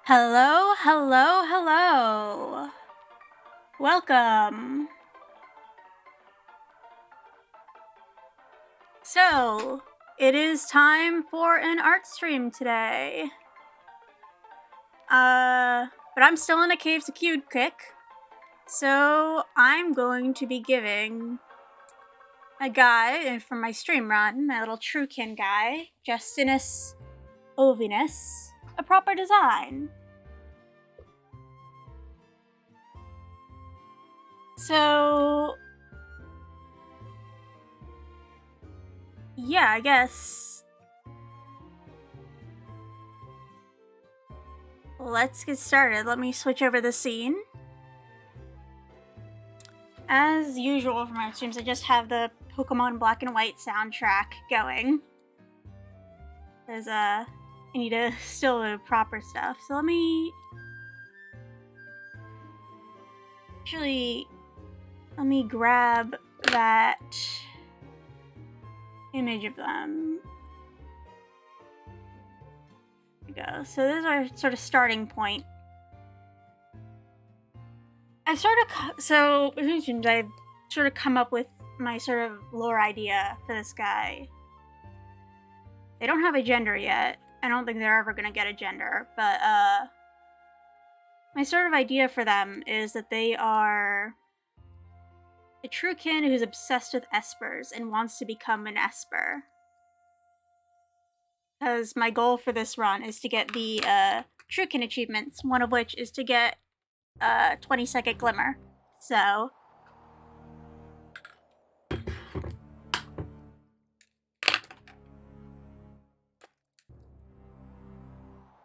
Hello, hello, hello. Welcome. So, it is time for an art stream today. But I'm still in a Caves of Qud kick. So, I'm going to be giving a guy from my stream run, my little Truekin guy, Justinus Ovinus, a proper design. So, yeah, I guess let's get started. Let me switch over the scene. As usual for my streams, I just have the Pokemon Black and White soundtrack going. Because, I need to still do proper stuff. So let me... Actually, let me grab that image of them. There we go. So this is our sort of starting point. I've sort of come up with my sort of lore idea for this guy. They don't have a gender yet. I don't think they're ever gonna get a gender, but my sort of idea for them is that they are a Truekin who's obsessed with espers and wants to become an esper. Because my goal for this run is to get the Truekin achievements, one of which is to get 20-second glimmer. So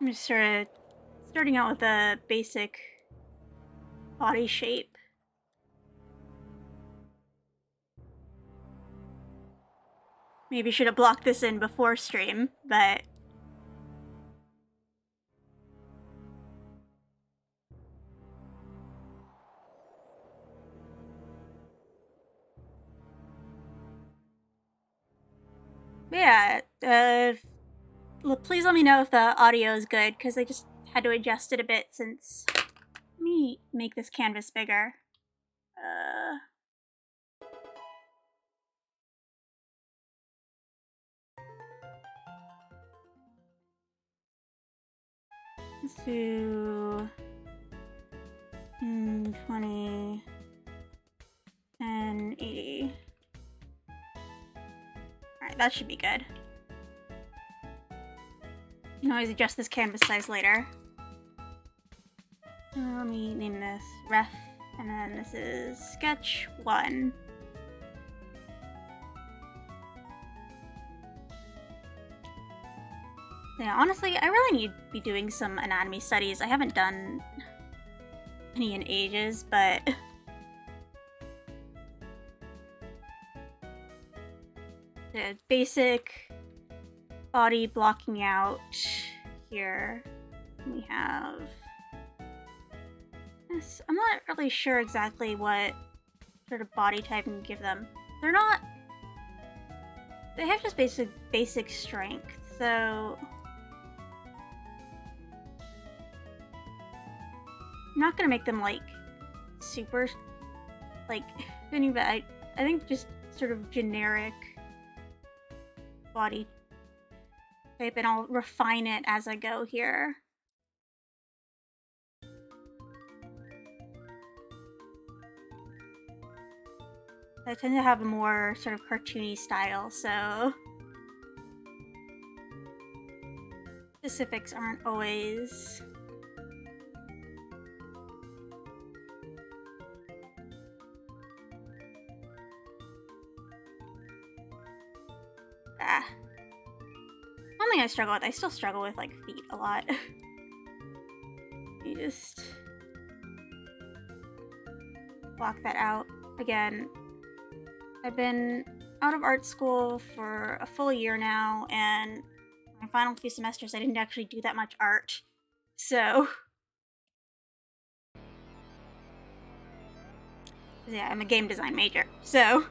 I'm just sort of starting out with a basic body shape. Maybe should have blocked this in before stream, but yeah, please let me know if the audio is good, because I just had to adjust it a bit since... Let me make this canvas bigger. Let's do 20 and 80. Alright, that should be good. You can always adjust this canvas size later. Let me name this Ref, and then this is Sketch 1. Yeah, honestly, I really need to be doing some anatomy studies. I haven't done any in ages, but... the basic body blocking out here. We have this. I'm not really sure exactly what sort of body type I'm gonna give them. They're not... They have just basic strength, so... I'm not gonna make them, like, super, like, but I think just sort of generic body type, and I'll refine it as I go here. I tend to have a more sort of cartoony style, so specifics aren't always... One thing I struggle with, I still struggle with, like, feet a lot. You just block that out. Again, I've been out of art school for a full year now, and my final few semesters I didn't actually do that much art. So... yeah, I'm a game design major, so...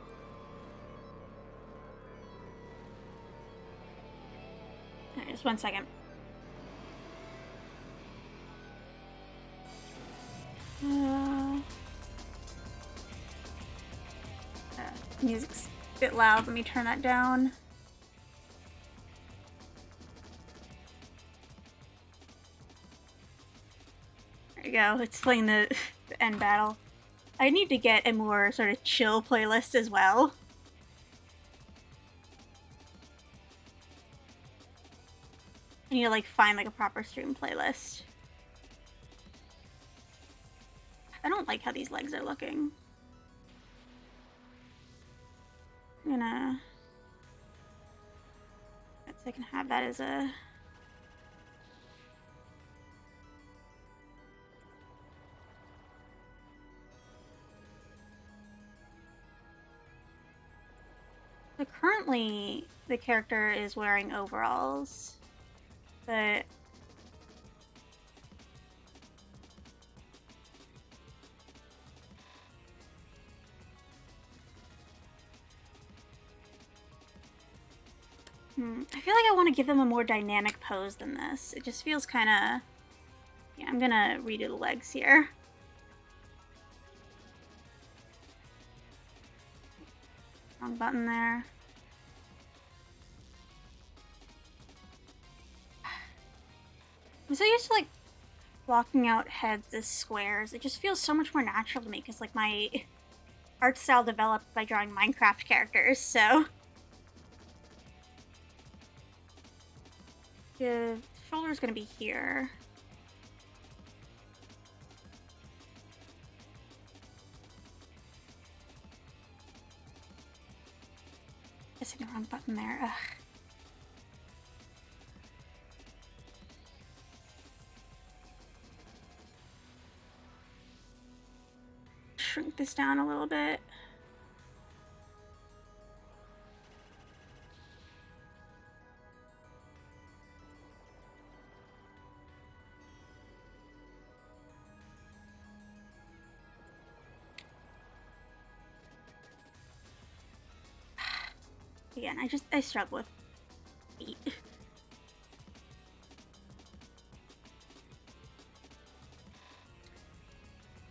Just one second. Music's a bit loud. Let me turn that down. There you go. It's playing the end battle. I need to get a more sort of chill playlist as well. I need to like find like a proper stream playlist. I don't like how these legs are looking. I'm gonna... I can have that as a... So currently, the character is wearing overalls, but... I feel like I want to give them a more dynamic pose than this. It just feels kind of... Yeah, I'm gonna redo the legs here. Wrong button there. I'm so used to like blocking out heads as squares. It just feels so much more natural to me because like my art style developed by drawing Minecraft characters, so... The shoulder's gonna be here. Pressing the wrong button there. Ugh. Shrink this down a little bit. Again, I struggle with feet.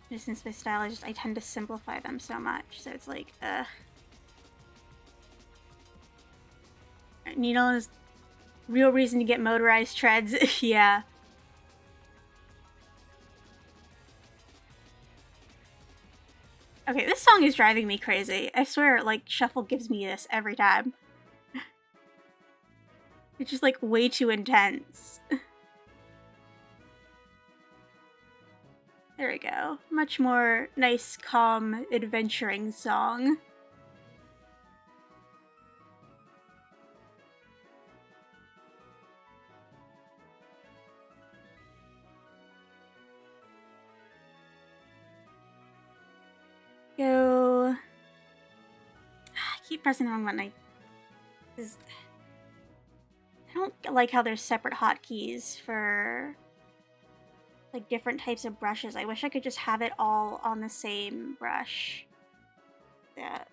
Just since my style, I tend to simplify them so much, so it's like, Needle is real reason to get motorized treads. Yeah. Okay, this song is driving me crazy. I swear, like, Shuffle gives me this every time. It's just, like, way too intense. There we go. Much more nice, calm, adventuring song. Go. I keep pressing the wrong button. I don't like how there's separate hotkeys for like different types of brushes. I wish I could just have it all on the same brush. Yeah.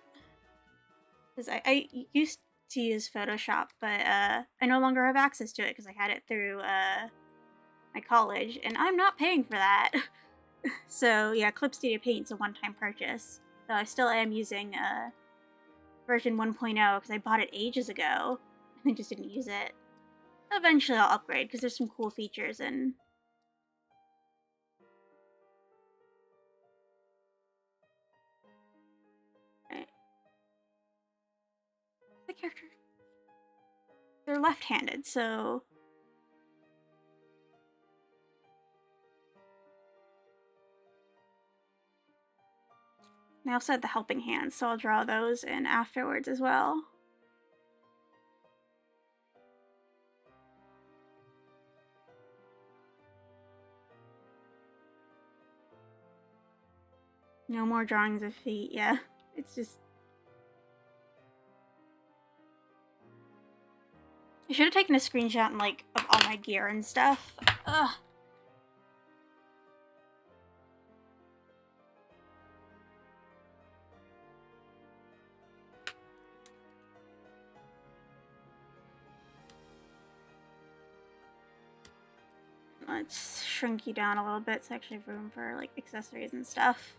Because I used to use Photoshop, but I no longer have access to it because I had it through my college, and I'm not paying for that. So yeah, Clip Studio Paint's a one-time purchase. Though I still am using version 1.0 because I bought it ages ago and I just didn't use it. Eventually I'll upgrade because there's some cool features and... Right. The character... They're left-handed, so... I also had the helping hands, so I'll draw those in afterwards as well. No more drawings of feet, yeah. It's just... I should have taken a screenshot and, like, of all my gear and stuff. Ugh. Let's shrink you down a little bit so I actually have room for, like, accessories and stuff.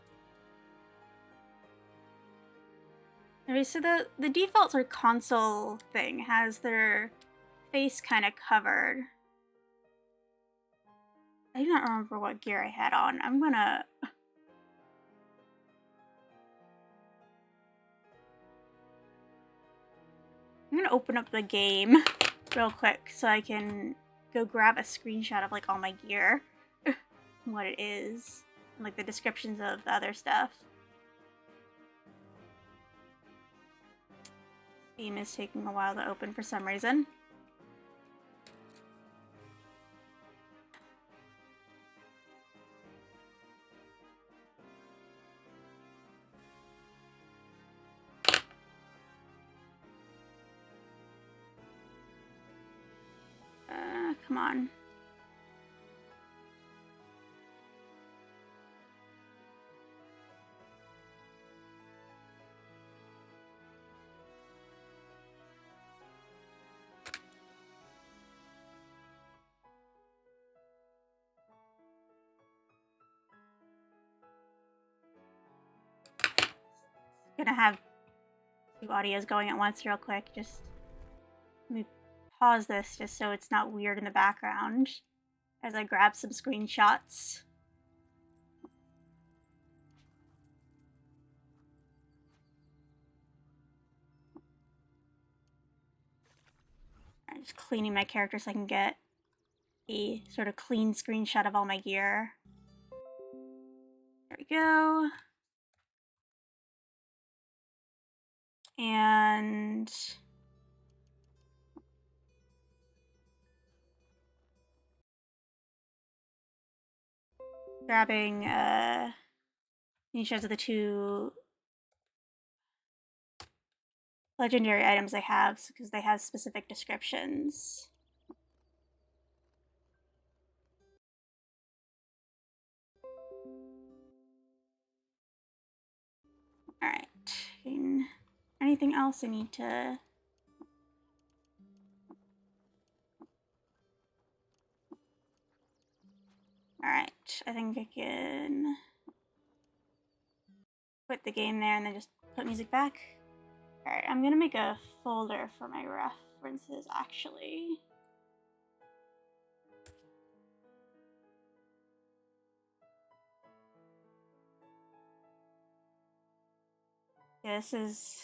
Okay, so the default sort of console thing has their face kind of covered. I do not remember what gear I had on. I'm gonna open up the game real quick so I can go grab a screenshot of like all my gear, what it is, and, like the descriptions of the other stuff. Steam is taking a while to open for some reason. Come on. Gonna have two audios going at once real quick. Just let me pause this just so it's not weird in the background as I grab some screenshots. I'm just cleaning my character so I can get a sort of clean screenshot of all my gear. There we go. And grabbing screenshots of the two legendary items I have because they have specific descriptions. Alright. Anything else I need to... Alright, I think I can put the game there and then just put music back. Alright, I'm gonna make a folder for my references, actually. This is...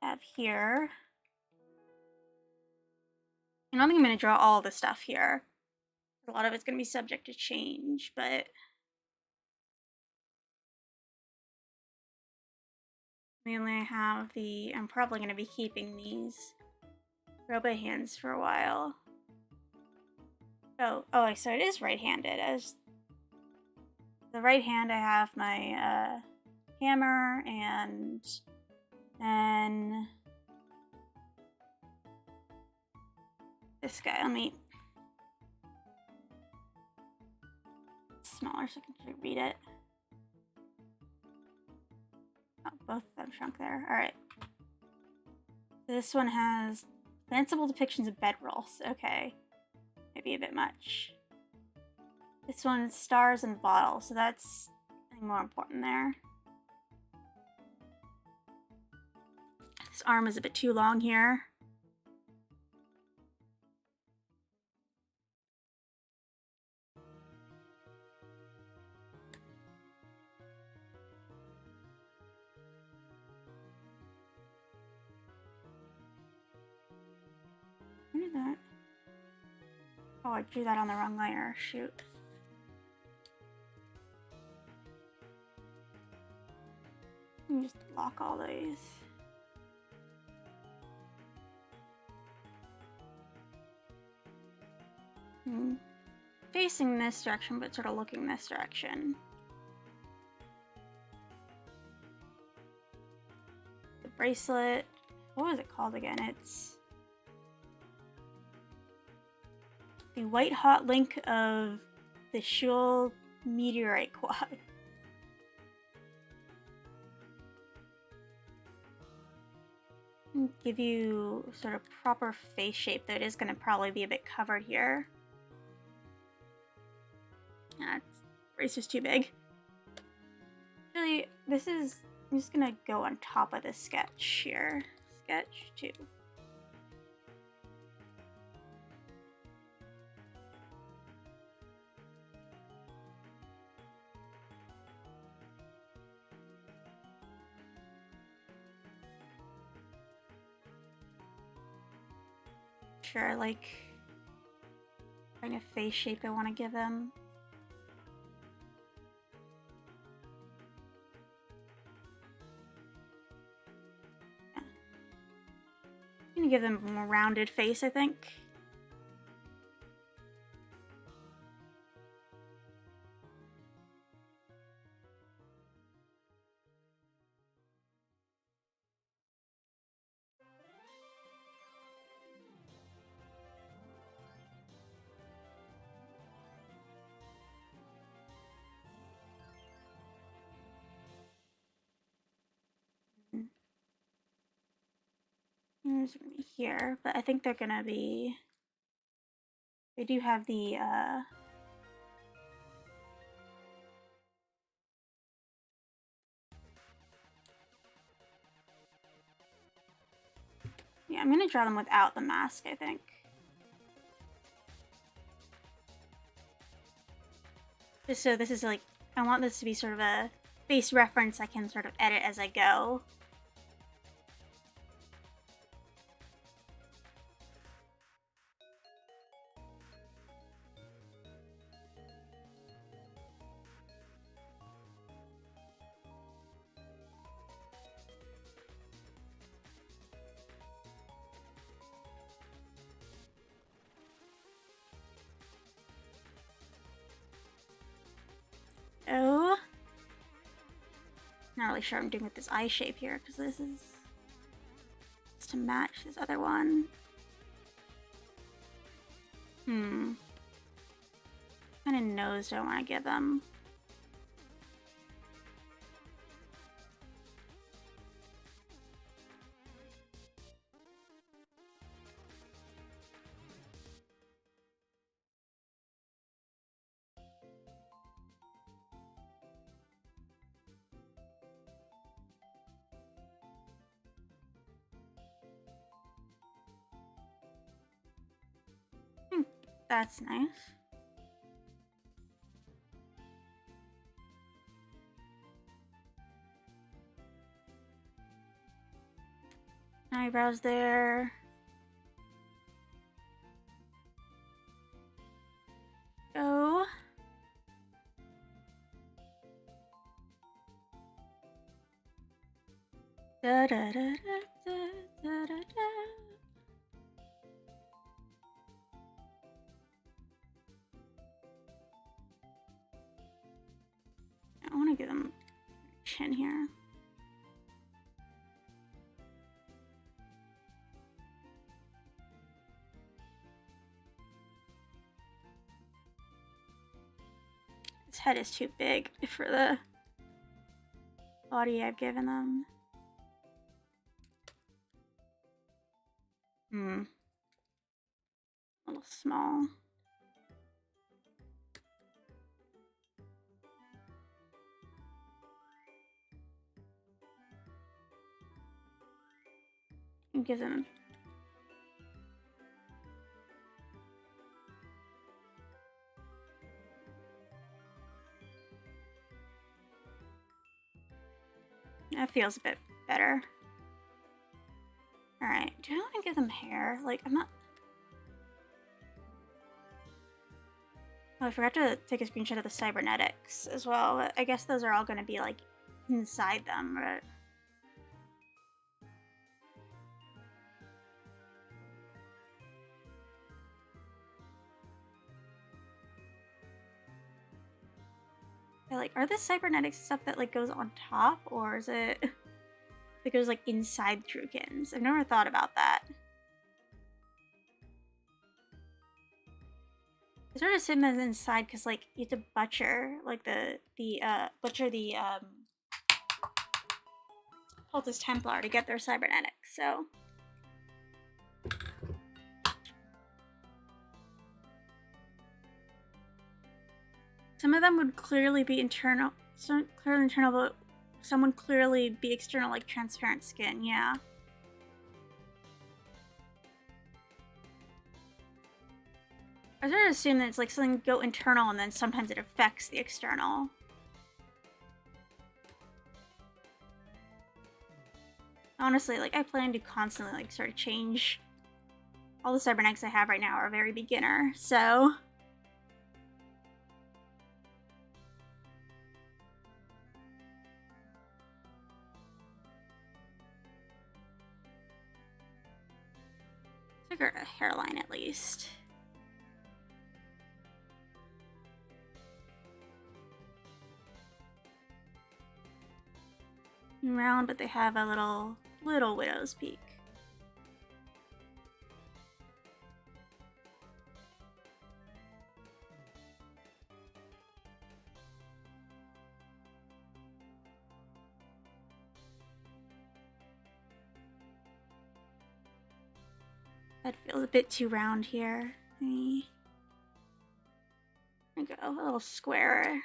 I have here. I don't think I'm gonna draw all the stuff here. A lot of it's gonna be subject to change, but... Mainly I have the... I'm probably gonna be keeping these robot hands for a while. Oh, so it is right-handed. As the right hand, I have my hammer, and then this guy. Let me smaller so I can read it. Oh, both of them shrunk there. All right. This one has fanciful depictions of bedrolls. Okay, maybe a bit much. This one's stars and bottles, so that's I think more important there. This arm is a bit too long here. Where did that? Oh, I drew that on the wrong layer. Shoot. Let me just lock all these. Facing this direction, but sort of looking this direction. The bracelet. What was it called again? It's the white hot link of the Shul meteorite quad. Give you sort of proper face shape, though it is going to probably be a bit covered here. The brace is too big. Really, this is I'm just gonna go on top of this sketch here. Sketch 2. Sure, like kind of face shape I want to give them. Yeah. I'm gonna give them a more rounded face, I think. Here's gonna be here, but I think they're gonna be. They do have the yeah, I'm gonna draw them without the mask, I think. Just so this is like, I want this to be sort of a face reference I can sort of edit as I go. Oh. Not really sure what I'm doing with this eye shape here, because this is to match this other one. What kind of nose do I want to give them? I think that's nice. Eyebrows there. Go. Da da da da da da da da. I want to give them chin here. His head is too big for the body I've given them. A little small. And give them. That feels a bit better. Alright, do I want to give them hair? Like, I'm not... Oh, I forgot to take a screenshot of the cybernetics as well. I guess those are all going to be, like, inside them, right? Like, are the cybernetics stuff that, like, goes on top? Or is it... that goes, like, inside Truekins? I've never thought about that. I sort of assume that inside because, like, you have to butcher, like, butcher the, Cultist Templar to get their cybernetics, so... Some of them would clearly be internal, but someone clearly be external, like transparent skin, yeah. I sort of assume that it's like something go internal and then sometimes it affects the external. Honestly, like I plan to constantly like sort of change. All the cybernetics I have right now are very beginner, so figure a hairline at least. Round, but they have a little widow's peak. That feels a bit too round here. There we go, a little squarer.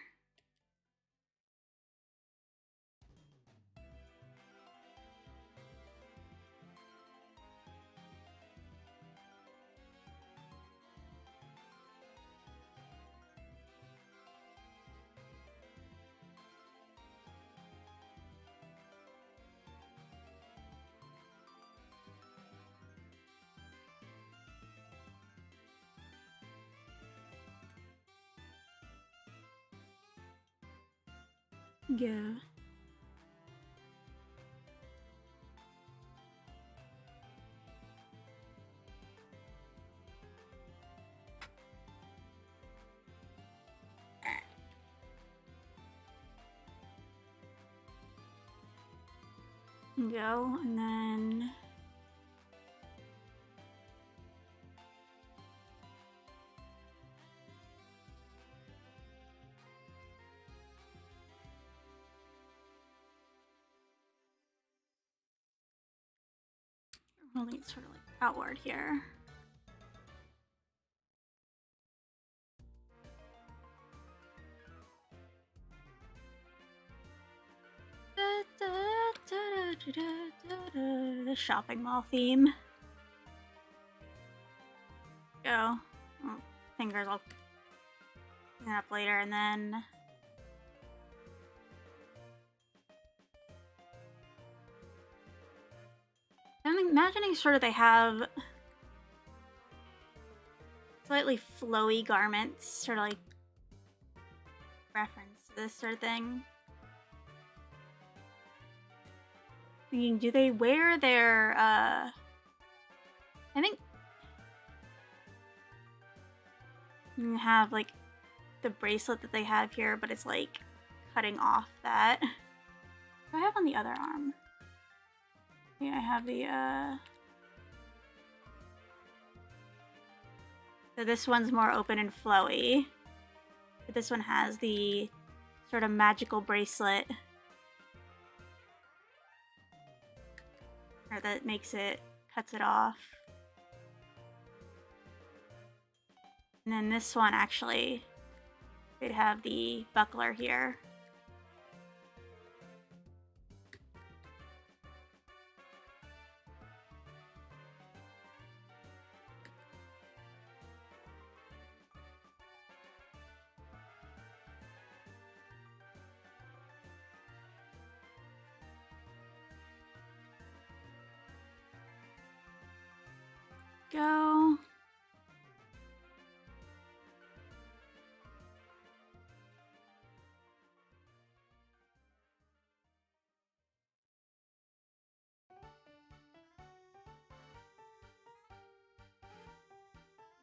Go. Go, and then rolling it sort of like outward here. The shopping mall theme. Go. Oh, fingers, I'll clean up later, and then I'm imagining sort of they have slightly flowy garments, sort of like reference to this sort of thing. Thinking, do they wear their, I think you have like the bracelet that they have here, but it's like cutting off that. What do I have on the other arm? Yeah, I have the, so this one's more open and flowy. But this one has the sort of magical bracelet. Or that makes it, cuts it off. And then this one actually could have the buckler here. Go.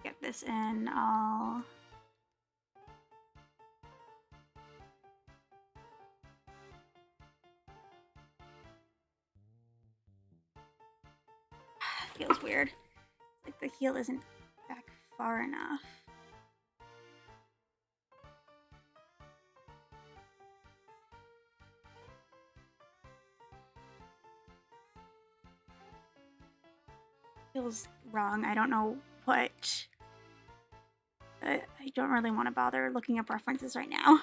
Get this in, I'll... Feels weird. Like the heel isn't back far enough. Feels wrong. I don't know what. I don't really want to bother looking up references right now.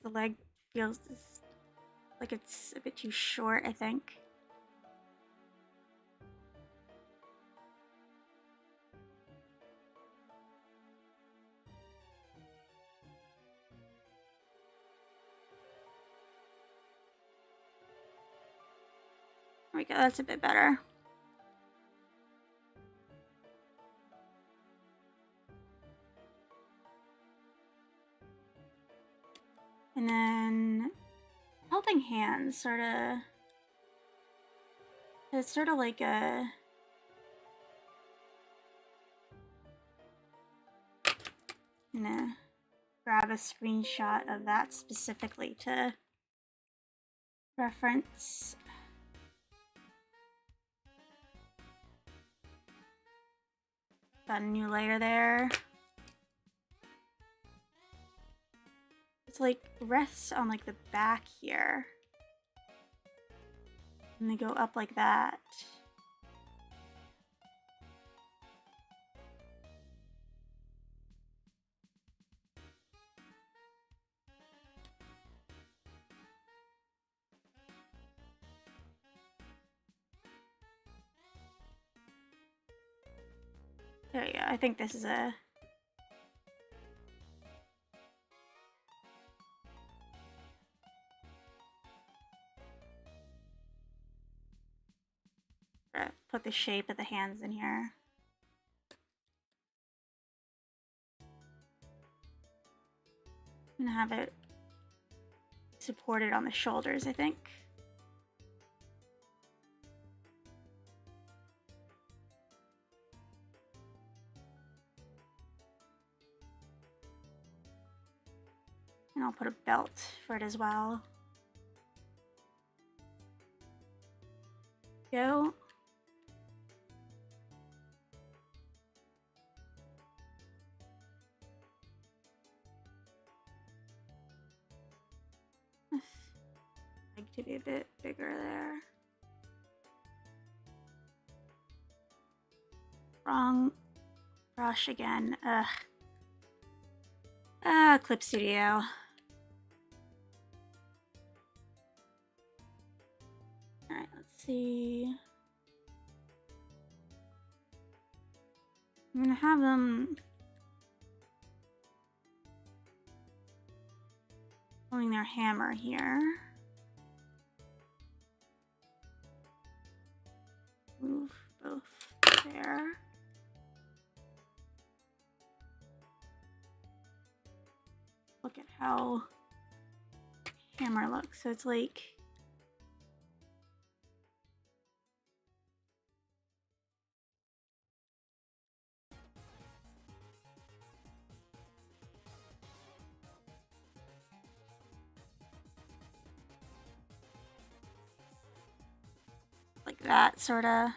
The leg feels like it's a bit too short, I think. There we go, that's a bit better. And then helping hands, sort of. It's sort of like a. I'm gonna grab a screenshot of that specifically to reference. Got a new layer there. It's like rests on like the back here. And they go up like that. There you go. I think this is a put the shape of the hands in here. I'm gonna have it supported on the shoulders, I think. And I'll put a belt for it as well. Go. I'd like to be a bit bigger there. Wrong brush again. Ugh. Clip Studio. Alright, let's see. I'm gonna have them holding their hammer here. Move both there. Look at how hammer looks. So it's like that, sort of.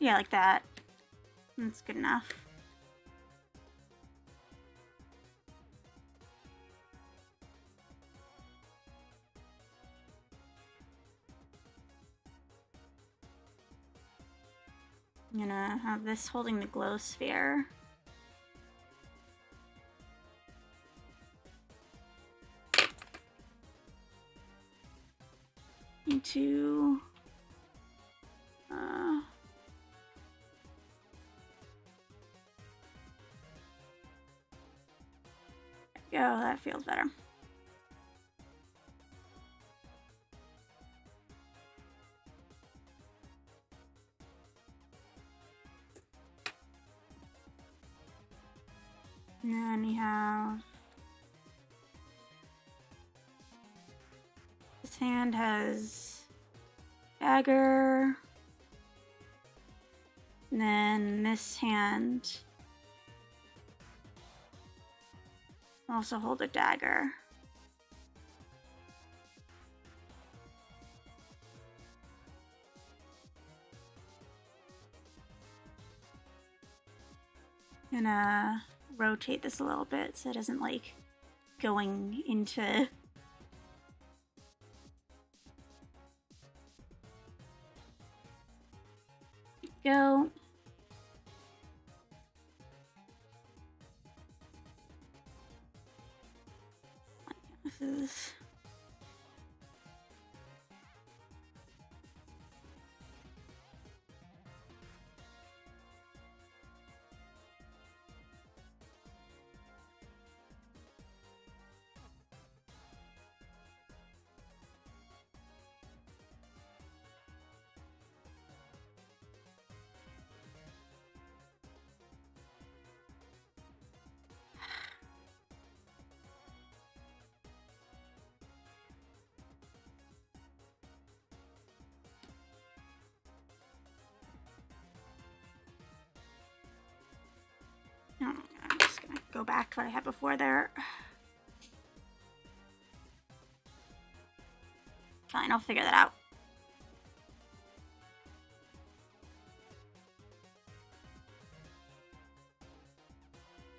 Yeah, like that. That's good enough. I'm gonna have this holding the glow sphere. Need to there we go, that feels better. And then we have this hand has dagger. And then this hand also hold a dagger. Gonna rotate this a little bit so it isn't like going into... Go. This is... I'm just gonna go back to what I had before there. Fine, I'll figure that out.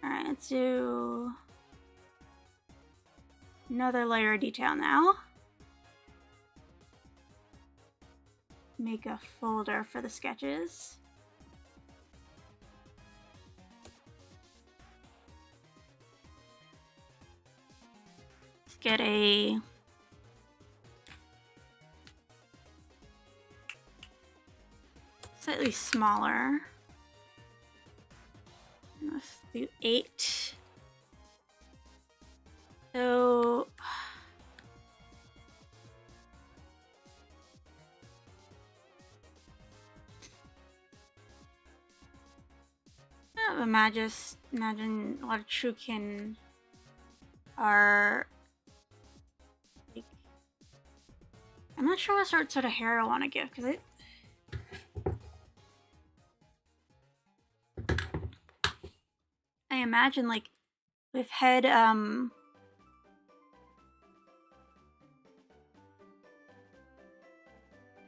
Alright, let's do another layer of detail now. Make a folder for the sketches. Let's get a slightly smaller. Let's do 8. So imagine a lot of Trukin are like, I'm not sure what sort of hair I want to give because I imagine like with head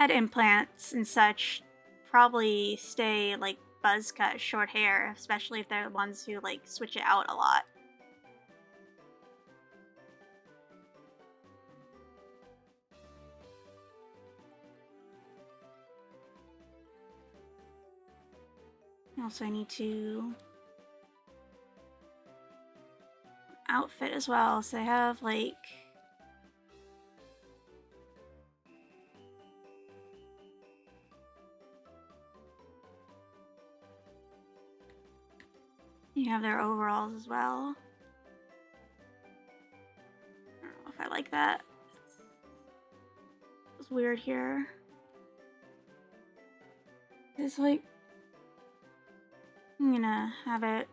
implants and such probably stay like buzz cut short hair, especially if they're the ones who like switch it out a lot. Also, I need to outfit as well, so I have like you have their overalls as well. I don't know if I like that. It's weird here. It's like I'm gonna have it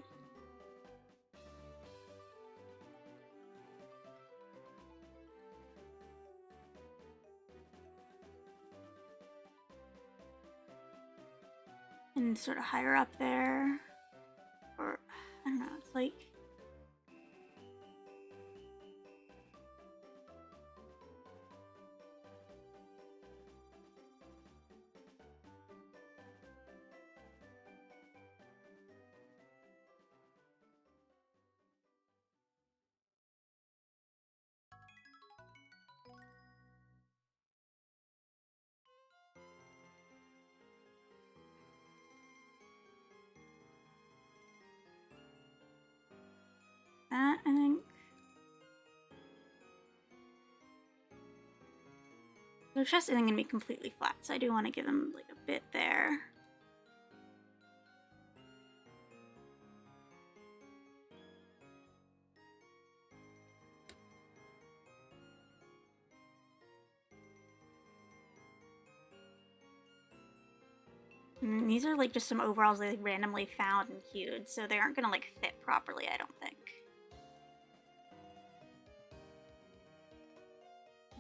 and sort of higher up there, or I don't know, it's like that, I think. Their chest isn't gonna be completely flat, so I do want to give them like a bit there. And these are like just some overalls they like, randomly found and queued, so they aren't gonna like fit properly, I don't think.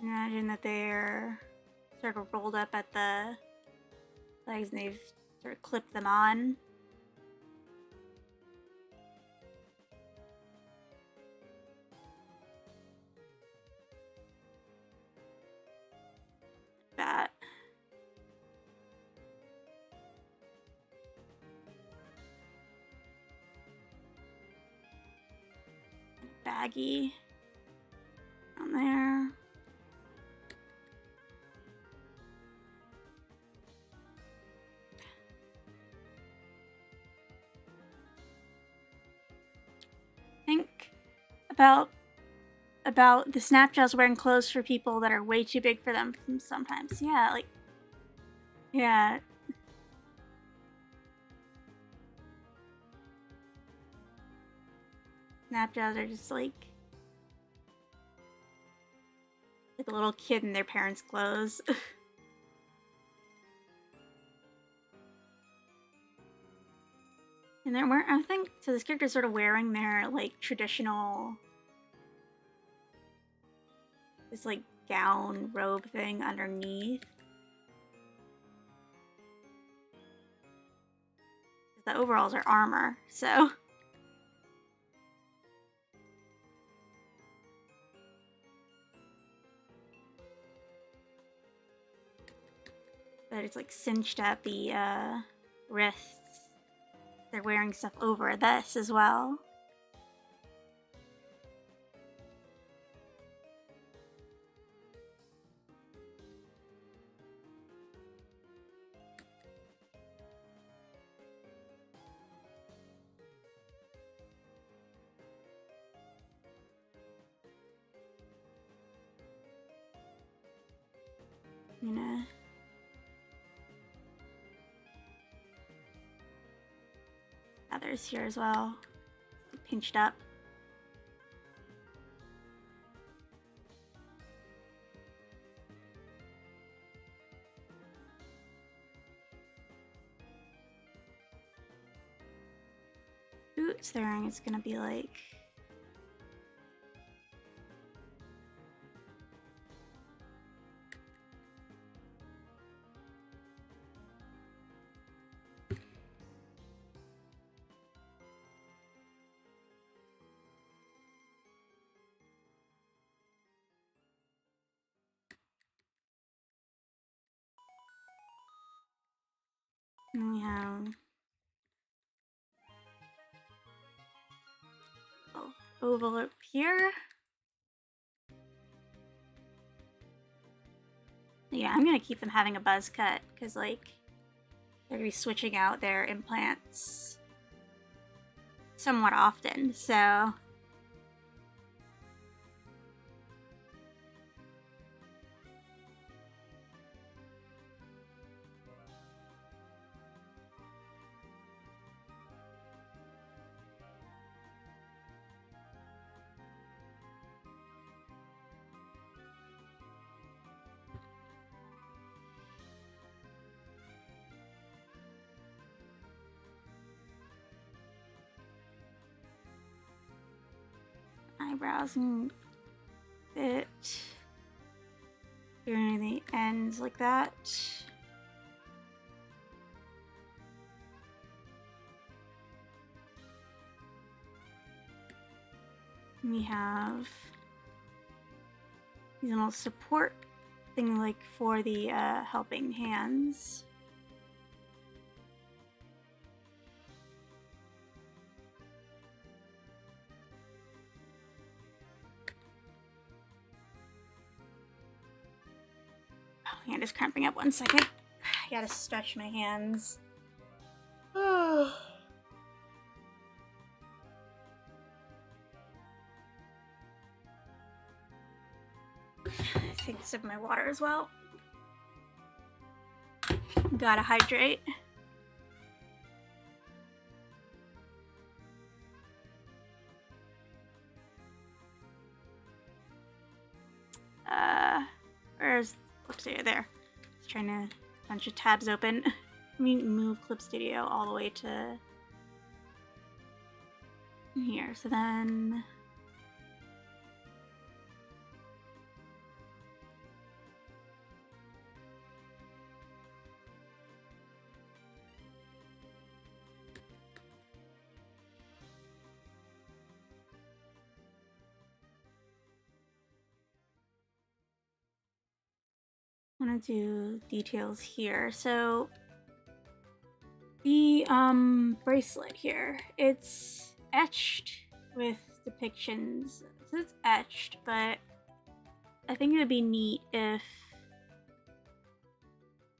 Imagine that they're sort of rolled up at the legs and they've sort of clipped them on. That. baggy on there. Think about the Snapjaws wearing clothes for people that are way too big for them sometimes. Yeah, like, yeah. Snapjaws are just like a little kid in their parents' clothes. And they're wearing, I think, so this character's sort of wearing their, like, traditional, this, like, gown robe thing underneath. The overalls are armor, so. But it's, like, cinched at the, wrists. They're wearing stuff over this as well. I'm gonna feathers here as well, pinched up. Boots they're wearing is gonna be like and we have oval up here. Yeah, I'm gonna keep them having a buzz cut because, like, they're gonna be switching out their implants somewhat often, so. Eyebrows and bit doing the ends like that. We have these little support thing, like, for the helping hands. Oh, hand is cramping up. 1 second. I gotta stretch my hands. Oh. Take a sip of my water as well. Gotta hydrate. Where's Clip Studio? There. Just trying to bunch of tabs open. Let me move Clip Studio all the way to here. So then I'm gonna do details here. So the bracelet here, it's etched with depictions. So it's etched, but I think it would be neat if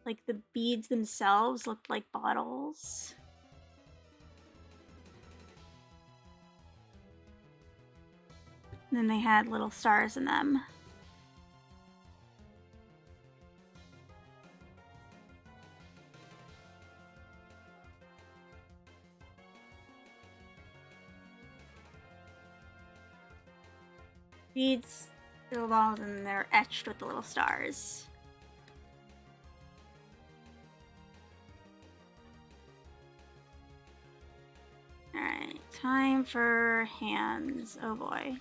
like the beads themselves looked like bottles. And then they had little stars in them. Beads, little balls, and they're etched with the little stars. Alright, time for hands. Oh boy.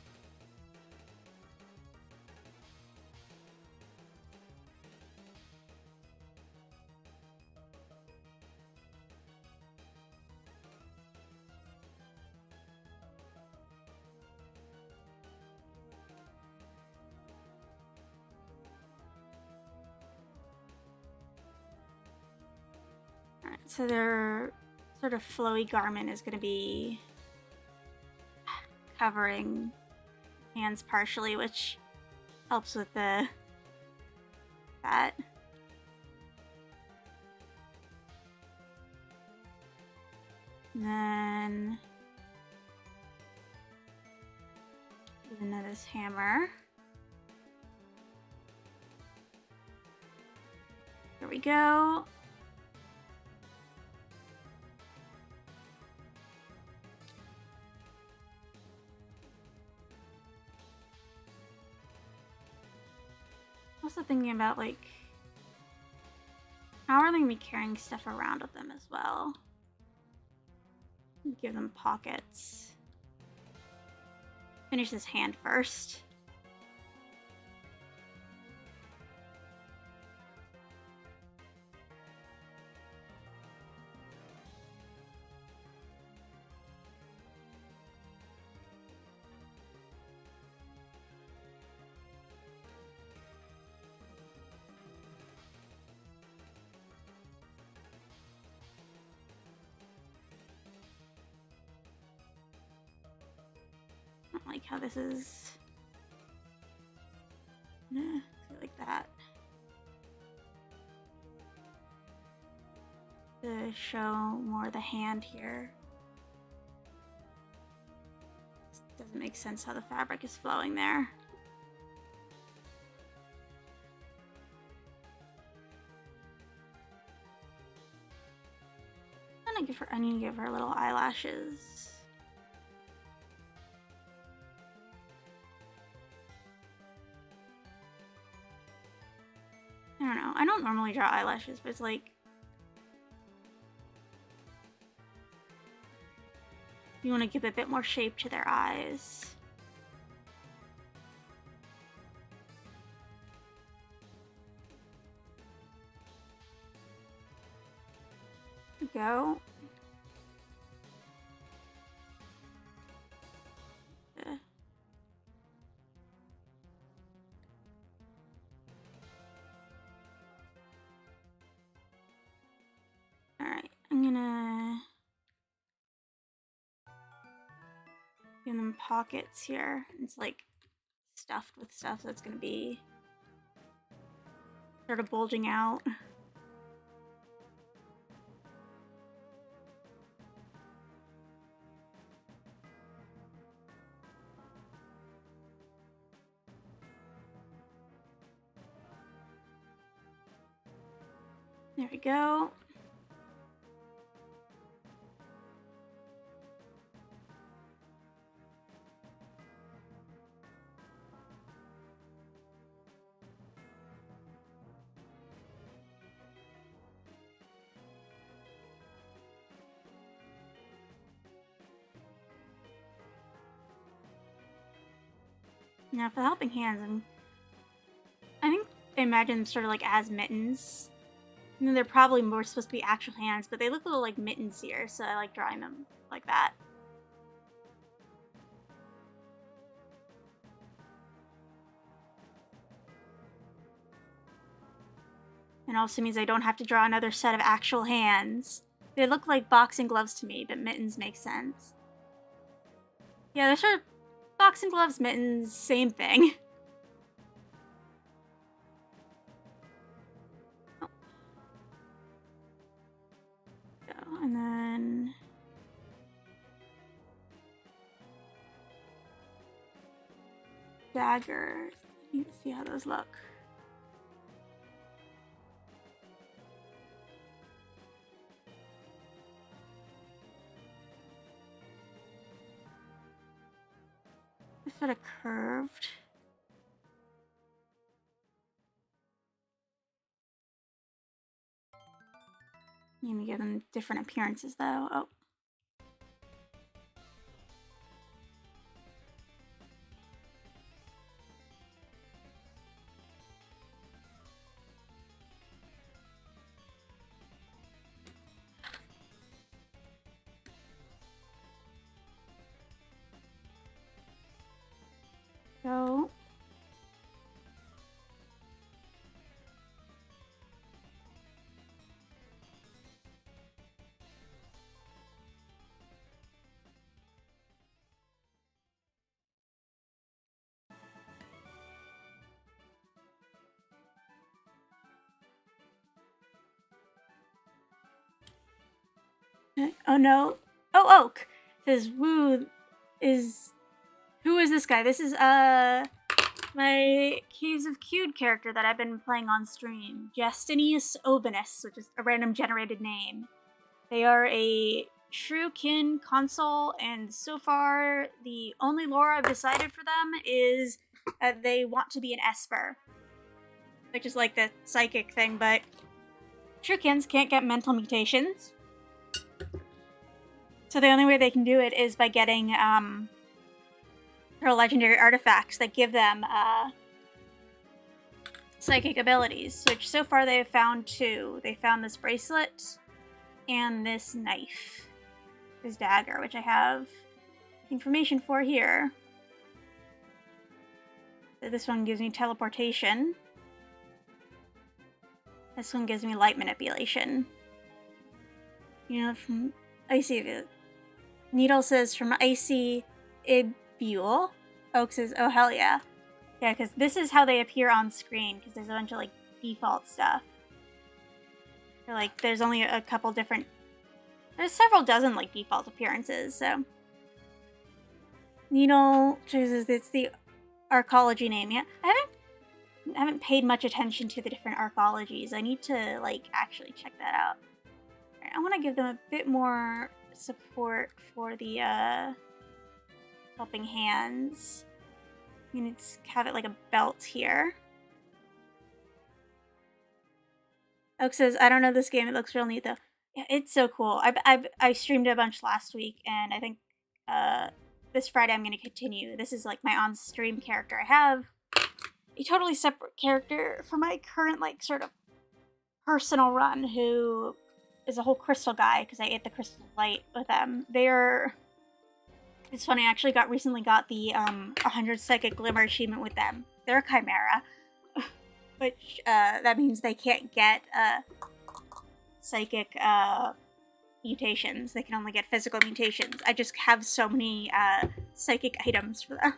Alright, so their sort of flowy garment is going to be covering hands partially, which helps with that. And then into this hammer. Here we go. Also thinking about like how are they gonna be carrying stuff around with them as well? Give them pockets. Finish this hand first. I don't like how this is. Like that. To show more of the hand here. This doesn't make sense how the fabric is flowing there. I need to give her little eyelashes. I don't know. I don't normally draw eyelashes, but it's like you want to give a bit more shape to their eyes. There we go. Alright, I'm gonna give them pockets here. It's like stuffed with stuff, so it's gonna be sort of bulging out. There we go. Now for the helping hands, I think I imagine them sort of like as mittens. And then they're probably more supposed to be actual hands, but they look a little like mittens here, so I like drawing them like that. And also means I don't have to draw another set of actual hands. They look like boxing gloves to me, but mittens make sense. Yeah, they're sort of boxing gloves, mittens, same thing. Oh. And then daggers. You can see how those look. It's sort of curved. Let me give them different appearances though. Oh. So oh no. Oh, Oak says who is this guy? This is my Caves of Qud character that I've been playing on stream. Justinius Ovinus, which is a random generated name. They are a true kin consul, and so far the only lore I've decided for them is that they want to be an Esper. Which is like the psychic thing, but true kins can't get mental mutations. So the only way they can do it is by getting their legendary artifacts that give them psychic abilities, which so far they have found 2. They found this bracelet and this knife. This dagger, which I have information for here. So this one gives me teleportation. This one gives me light manipulation. You know, from Icy... Needle says from Icy Ibule. Oak says, oh hell yeah. Yeah, because this is how they appear on screen, because there's a bunch of, like, default stuff. Or, like, there's only a couple different... There's several dozen, like, default appearances, so... Needle chooses it's the arcology name. Yeah, I haven't paid much attention to the different arcologies. I need to, like, actually check that out. Right, I want to give them a bit more support for the, helping hands. I'm gonna have it like a belt here. Oak says, I don't know this game. It looks real neat, though. Yeah, it's so cool. I streamed a bunch last week, and I think this Friday I'm going to continue. This is, like, my on-stream character. I have a totally separate character for my current, like, sort of personal run, who is a whole crystal guy, because I ate the crystal light with them. They're... It's funny, I actually recently got the 100 Psychic Glimmer achievement with them. They're a chimera. Which, that means they can't get, psychic, mutations. They can only get physical mutations. I just have so many, psychic items for them.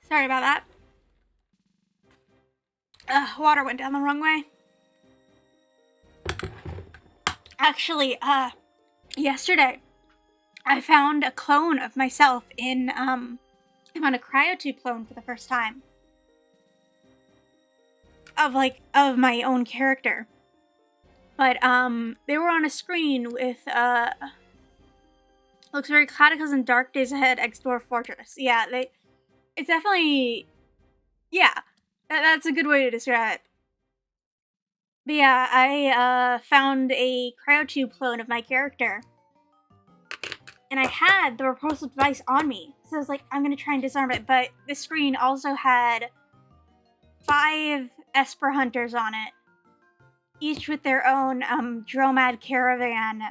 Sorry about that. Water went down the wrong way. Actually, yesterday, I found a clone of myself in, I'm on a cryotube clone for the first time. Of my own character. But, they were on a screen with, looks very Cataclysm Dark Days Ahead, X-Door Fortress. Yeah, it's definitely, yeah, that's a good way to describe it. But yeah, I, found a cryotube clone of my character. And I had the repulsive device on me. So I was like, I'm gonna try and disarm it. But the screen also had 5 Esper Hunters on it. Each with their own, Dromad Caravan,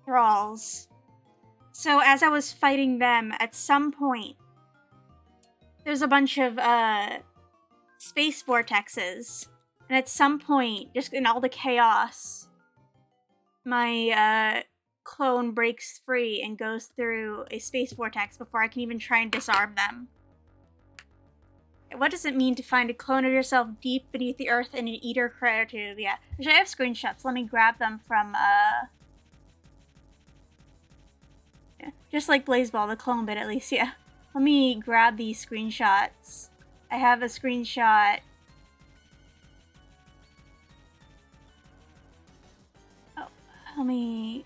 thralls. So as I was fighting them, at some point, there's a bunch of, space vortexes And at some point, just in all the chaos, my clone breaks free and goes through a space vortex before I can even try and disarm them. What does it mean to find a clone of yourself deep beneath the earth in an eater crater tube? Yeah. Actually, I have screenshots. Let me grab them from, yeah. Just like Blazeball, the clone bit at least, yeah. Let me grab these screenshots. I have a screenshot. Oh, let me...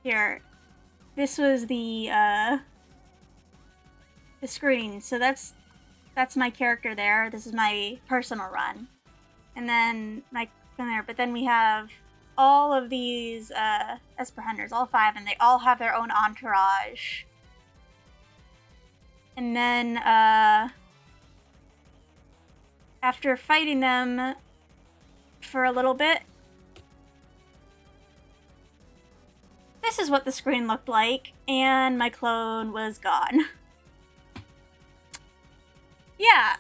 Here. This was the screen. So that's my character there. This is my personal run. And then my from there. But then we have all of these Esperhenders, all 5, and they all have their own entourage. And then after fighting them for a little bit, this is what the screen looked like, and my clone was gone. Yeah.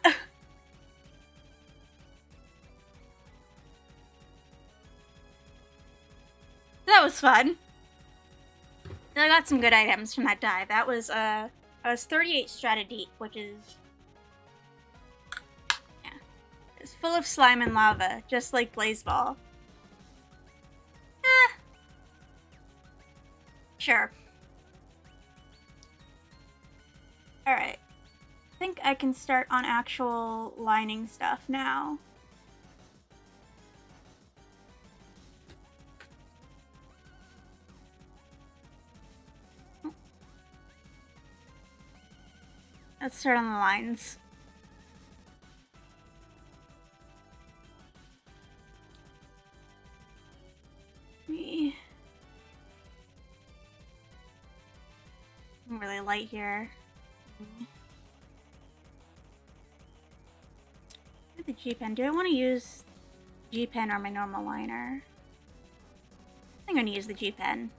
That was fun. I got some good items from that dive. That was, I was 38 strata deep, which is... Yeah. It's full of slime and lava, just like Blazeball. Sure. Alright. I think I can start on actual lining stuff now. Let's start on the lines. I'm really light here. The G-pen. Do I want to use G-pen or my normal liner? I think I'm gonna use the G-pen.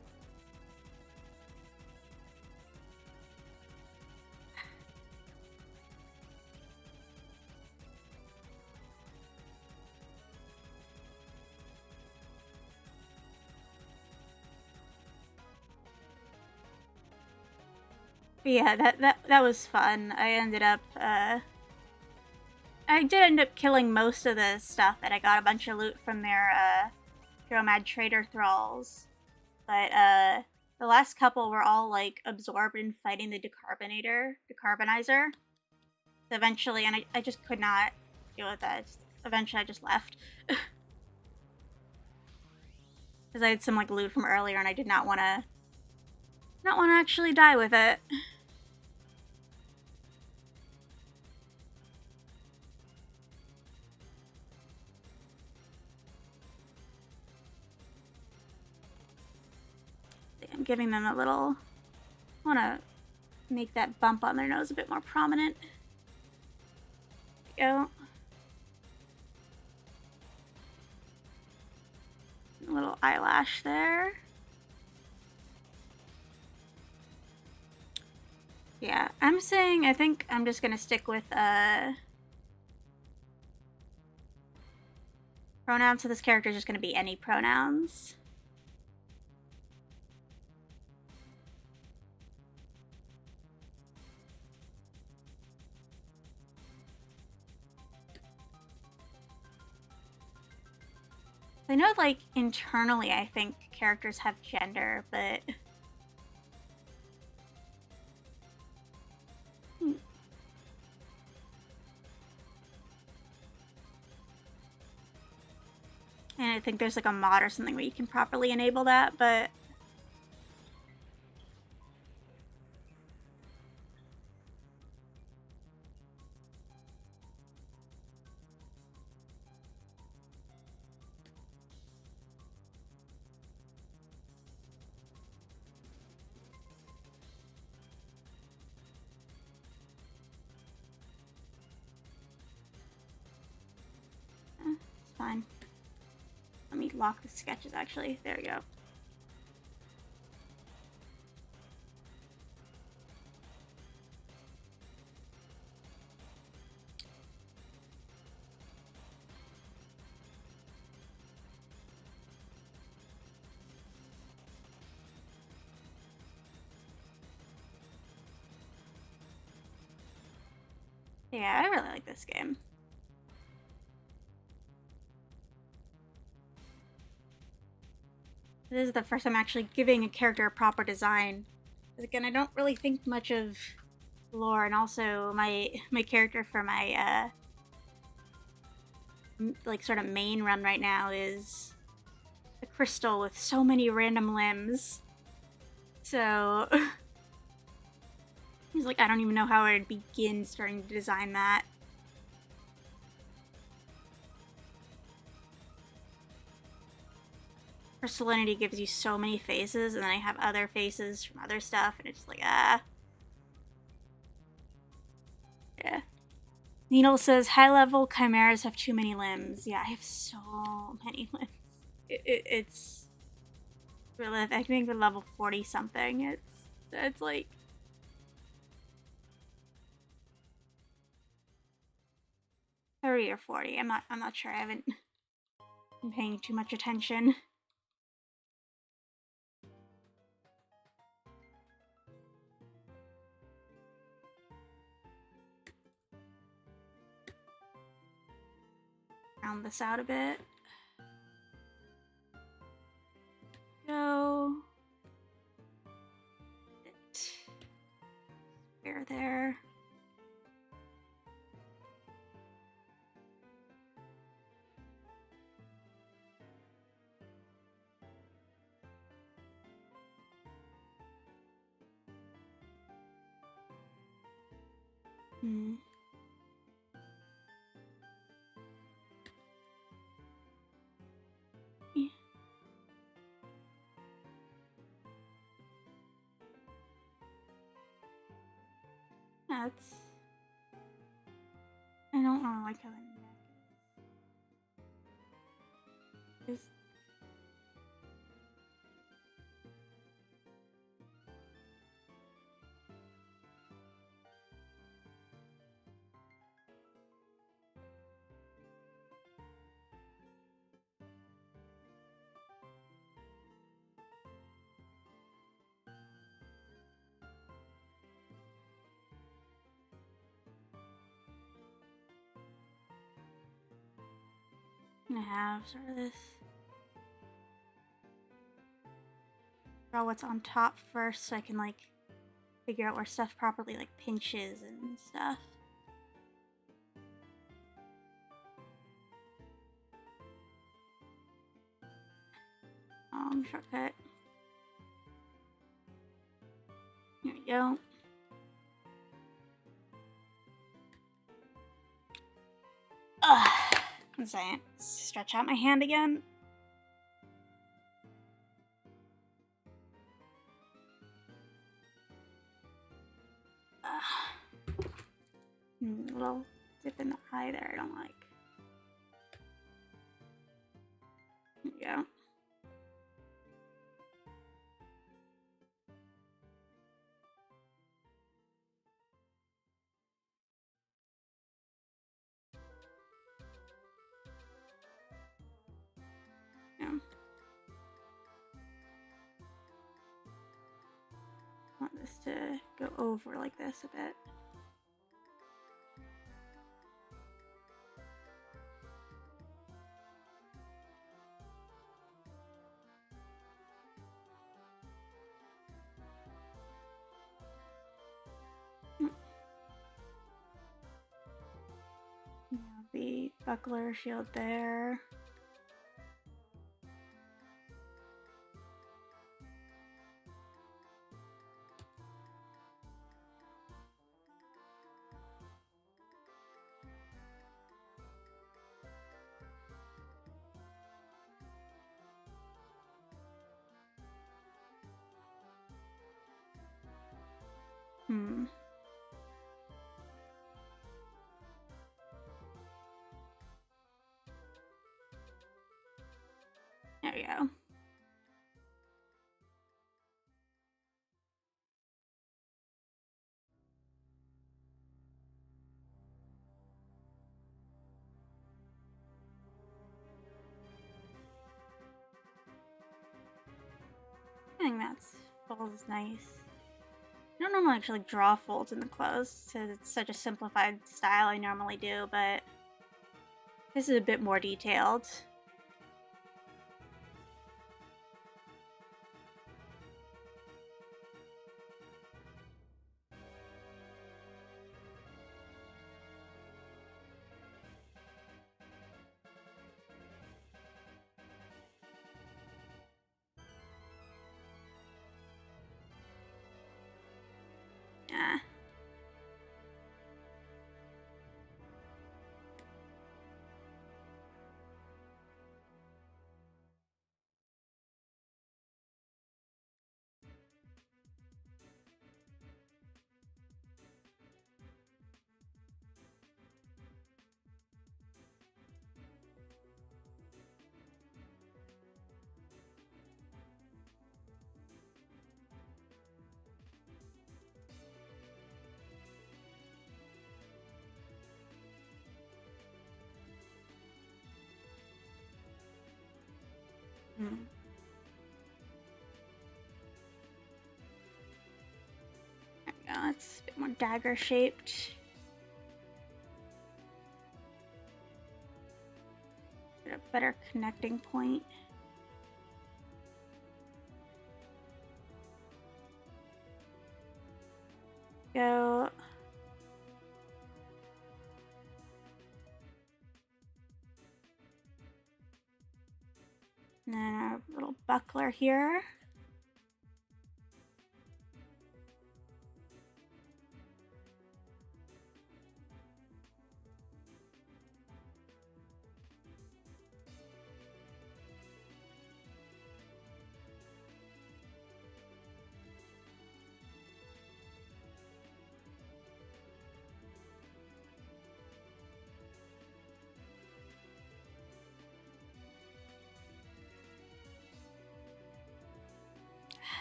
But yeah, that was fun. I ended up, I did end up killing most of the stuff, and I got a bunch of loot from their, Dromad Trader Thralls. But, the last couple were all, like, absorbed in fighting the decarbonizer. So eventually, and I just could not deal with that. Eventually, I just left. Because I had some, like, loot from earlier, and I did not want to actually die with it. I'm giving them a little... I want to make that bump on their nose a bit more prominent. There we go. A little eyelash there. Yeah, I'm saying I think I'm just gonna stick with pronouns, so this character is just gonna be any pronouns. I know, like, internally I think characters have gender, but... And I think there's, like, a mod or something where you can properly enable that, but... It's fine. Let me lock the sketches, actually. There we go. Yeah, I really like this game. This is the first time actually giving a character a proper design. Because again, I don't really think much of lore, and also my character for my like sort of main run right now is a crystal with so many random limbs. So he's like, I don't even know how I'd begin starting to design that. Crystallinity gives you so many faces, and then I have other faces from other stuff, and it's like, ah. Yeah. Needle says, high-level chimeras have too many limbs. Yeah, I have so many limbs. It's really, I think we're level 40-something. It's like... $30 or $40. I'm not sure. I haven't been paying too much attention. Round this out a bit. Go. Where there. Hmm. Yeah. That's... I don't really like how the neck is. I'm gonna have sort of this. Draw what's on top first so I can like figure out where stuff properly like pinches and stuff. Shortcut. There we go. Ugh. One second. Stretch out my hand again. A little dip in the eye there, I don't like. There we go. Yeah. I want this to go over like this a bit. Yeah, the buckler shield there. There we go. I think that falls nice. I don't normally actually draw folds in the clothes since it's such a simplified style I normally do, but this is a bit more detailed. Yeah. Hmm. There we go. It's a bit more dagger shaped. Get a better connecting point. Go. And then our little buckler here.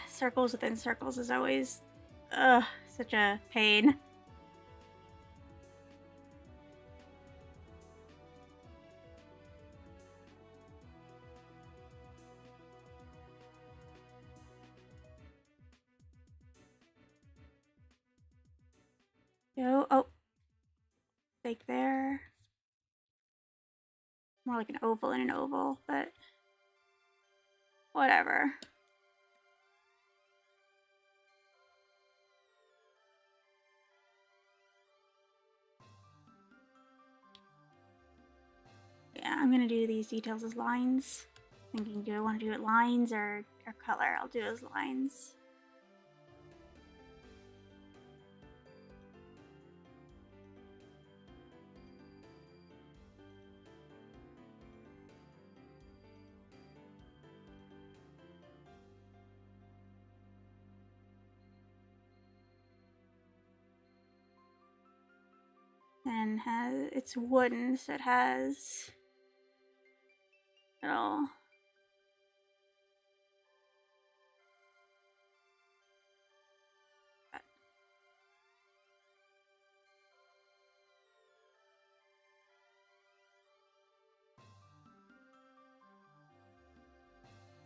Circles within circles is always, such a pain. Go. Oh. Stake there. More like an oval in an oval, but whatever. Yeah, I'm gonna do these details as lines. Thinking, do I want to do it lines or color? I'll do it as lines. And it's wooden, so it has little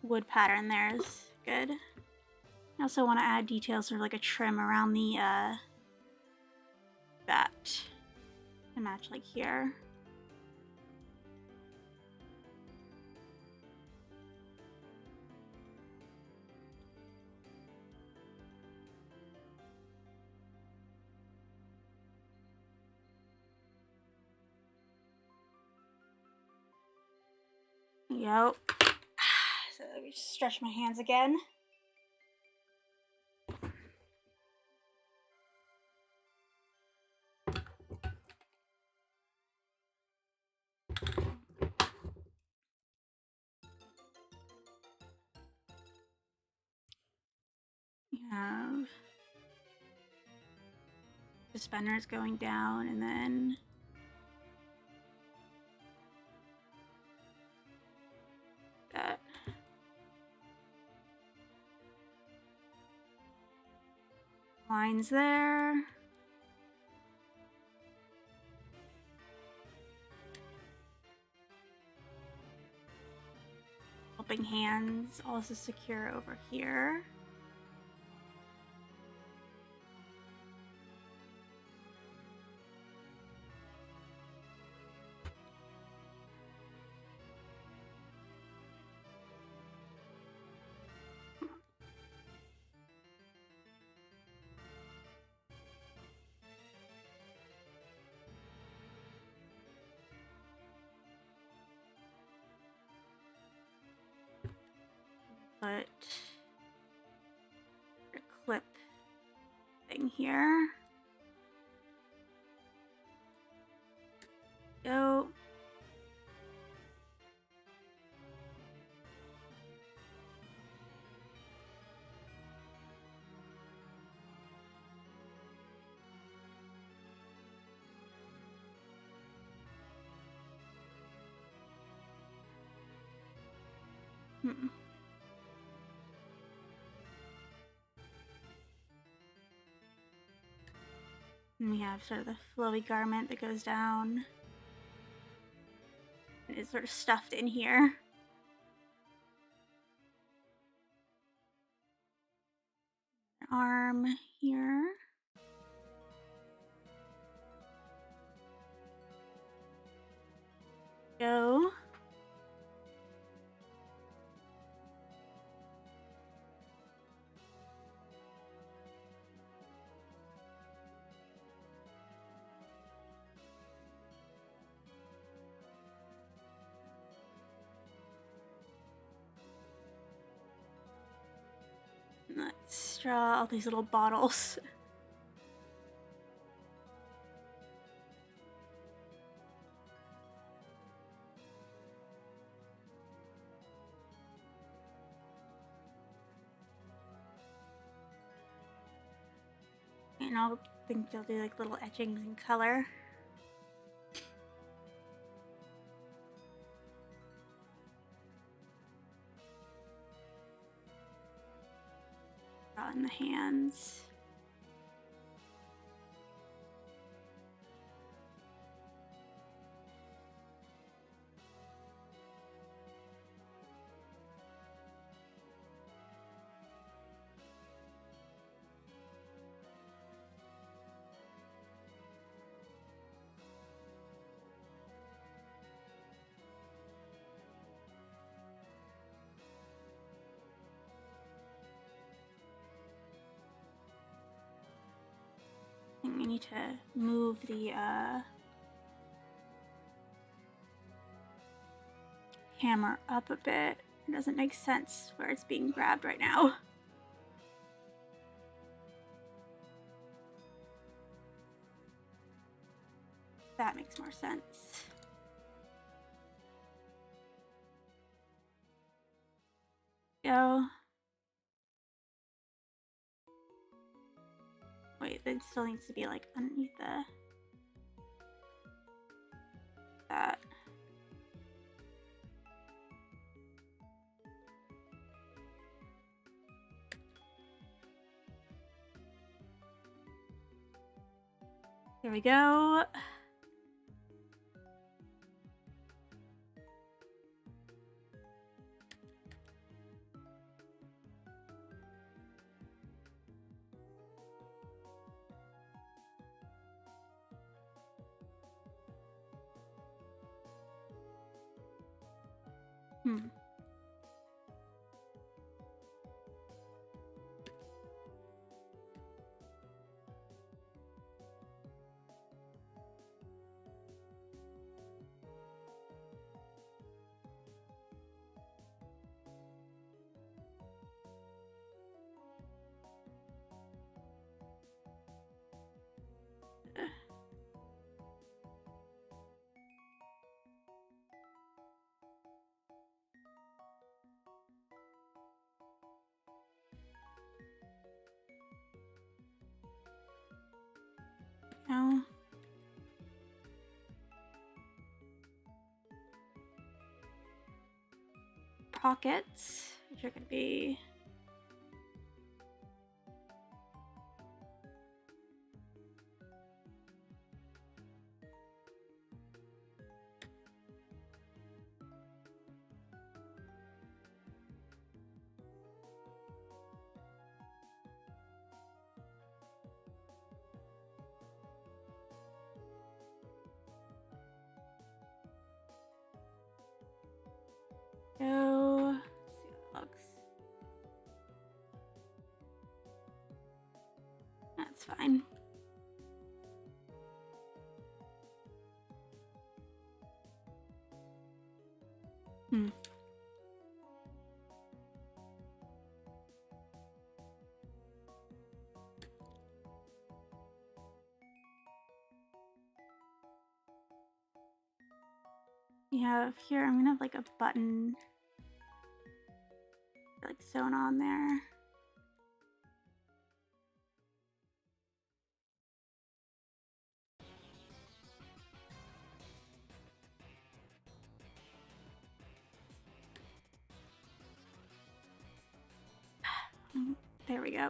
wood pattern there is good. I also want to add details, sort of like a trim around the that to match like here. Yep. So let me stretch my hands again. You have suspenders going down, and then that. Lines there. Helping hands also secure over here. put a clip thing here. Go. And we have sort of the flowy garment that goes down. And it's sort of stuffed in here. Arm here. Go. Let's draw all these little bottles. And I'll think they'll do like little etchings in color. Draw in the hands. I think we need to move the hammer up a bit. It doesn't make sense where it's being grabbed right now. That makes more sense. Go. Wait, it still needs to be like underneath that. There we go. No. Pockets, which are going to be go. Let's see how that looks. That's fine. we have here? I'm gonna have like a button like sewn on there. There we go.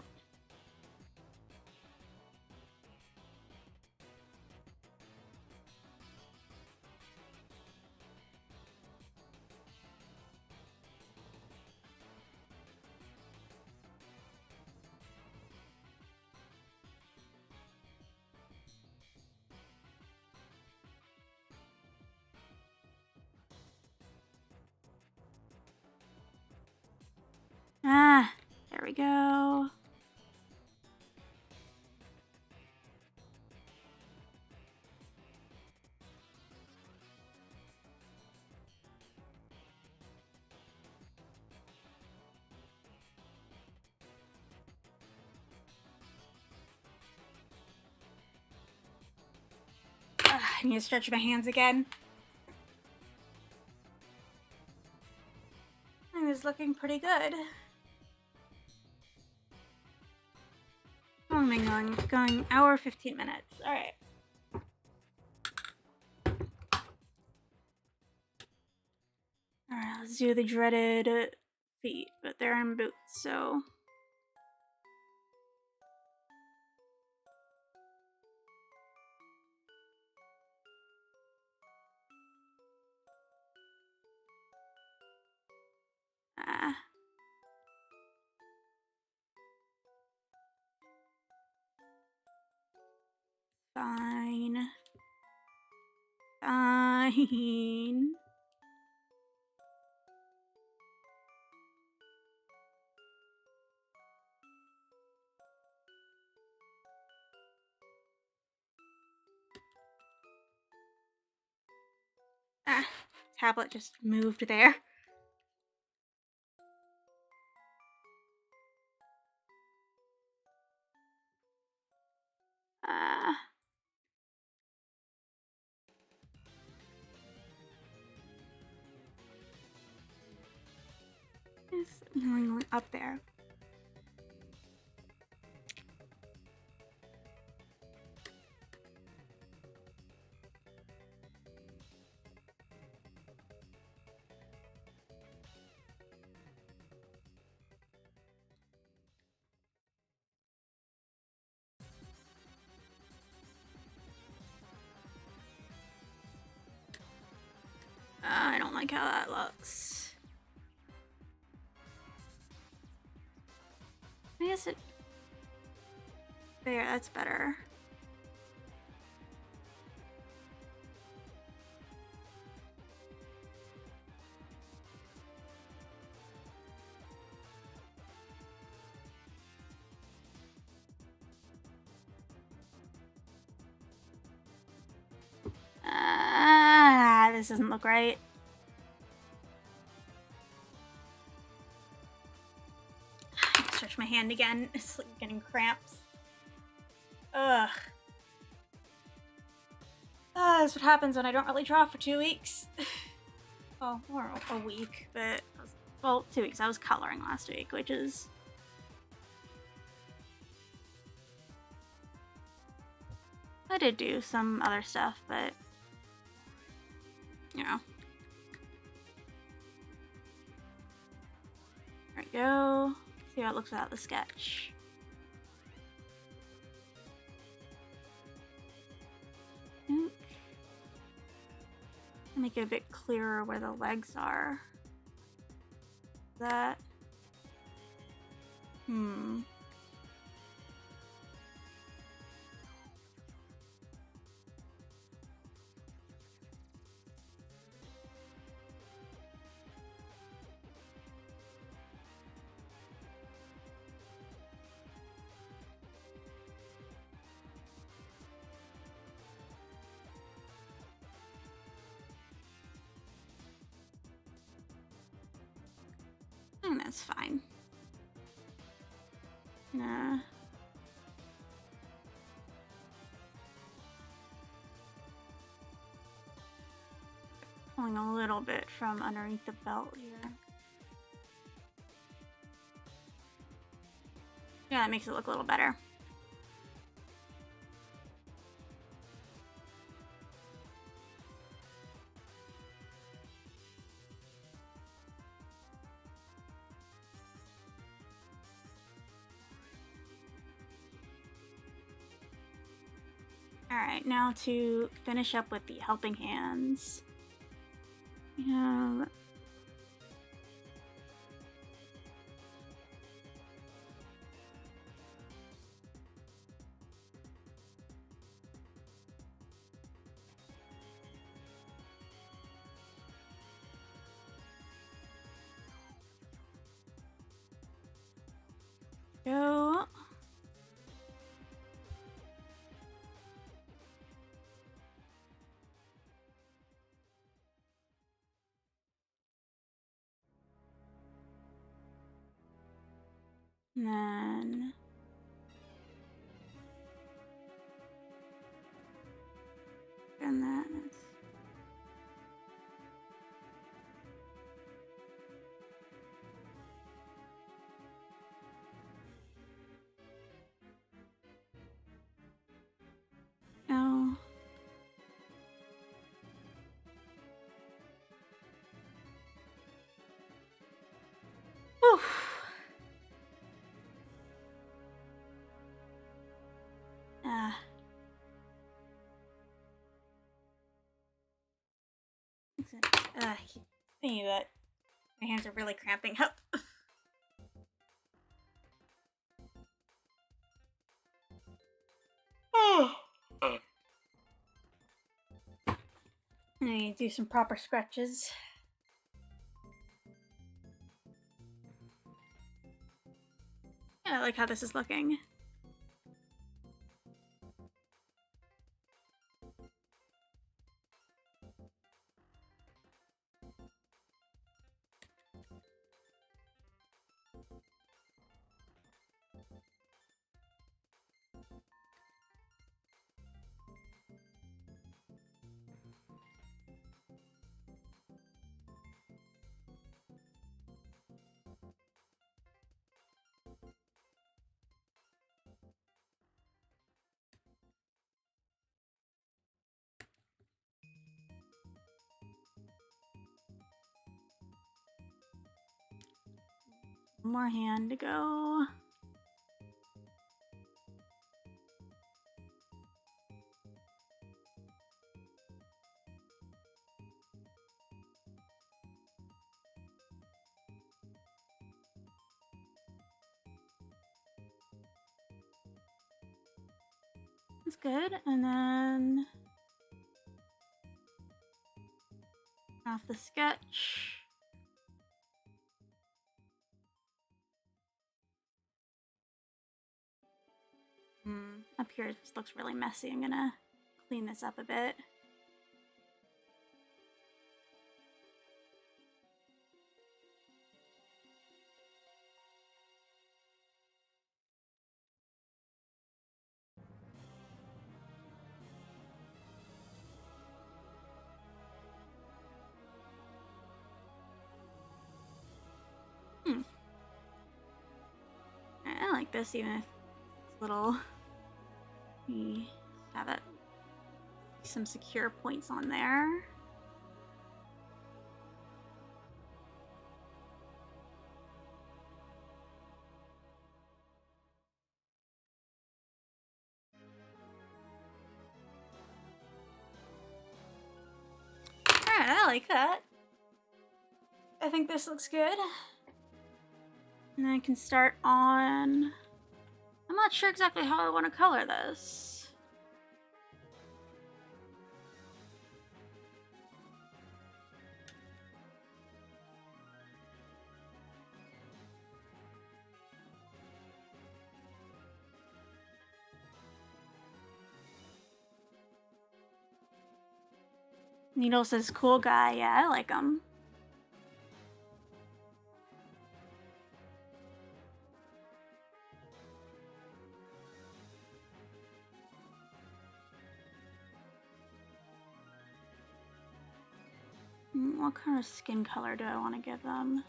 Ah, there we go. I need to stretch my hands again. I think it's looking pretty good. How long am I going? Hour 15 minutes. All right. All right, let's do the dreaded feet, but they're in boots, so. Fine. Fine. Tablet just moved there. It's annoyingly up there. I don't like how that looks. I guess it... There, that's better. This doesn't look right. I can stretch my hand again. It's like getting cramps. Ugh. That's what happens when I don't really draw for 2 weeks. Well, or a week, but... Well, 2 weeks. I was coloring last week, which is... I did do some other stuff, but... You know. There we go. See how it looks without the sketch. Make it a bit clearer where the legs are. That. I think that's fine. Nah. showing a little bit from underneath the belt here. Yeah, that makes it look a little better. Alright, now to finish up with the helping hands. We have... go. And then... and then... oh. Oof. I keep thinking that my hands are really cramping up. Oh. I need to do some proper stretches. Yeah, I like how this is looking. One more hand to go. That's good. And then off the sketch. Up here it just looks really messy. I'm gonna clean this up a bit. I like this, even if it's little. We have it. Some secure points on there. Alright, I like that. I think this looks good. And then I can start on... I'm not sure exactly how I want to color this. Needle says, cool guy. Yeah, I like him. What kind of skin color do I want to give them?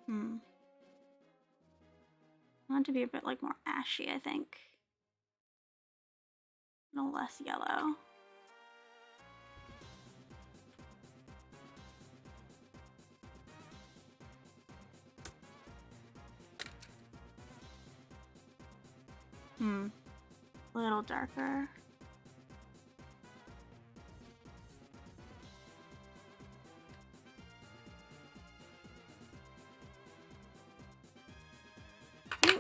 I want it to be a bit like more ashy, I think. A little less yellow. A little darker.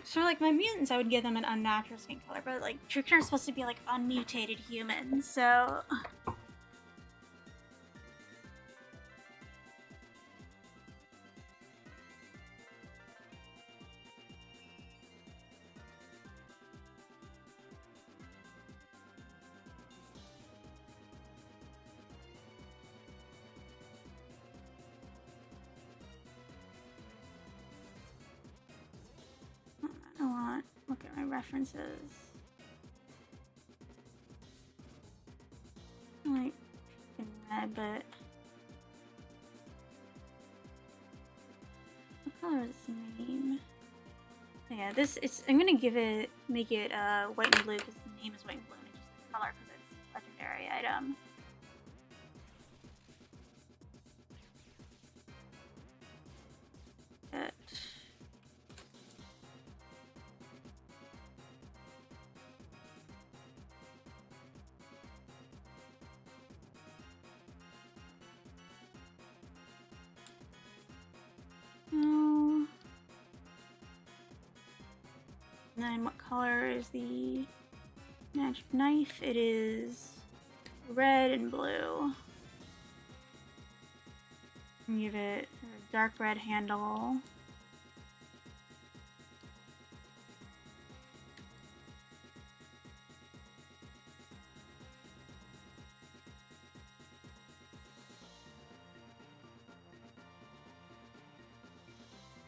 So like my mutants, I would give them an unnatural skin color, but like Trickner are supposed to be like unmutated humans, so I want to look at my references. I like red, but what color is its name? Yeah, I'm gonna make it white and blue because the name is white and blue, and just the color because it's a legendary item. And then what color is the magic knife? It is red and blue. And give it a dark red handle.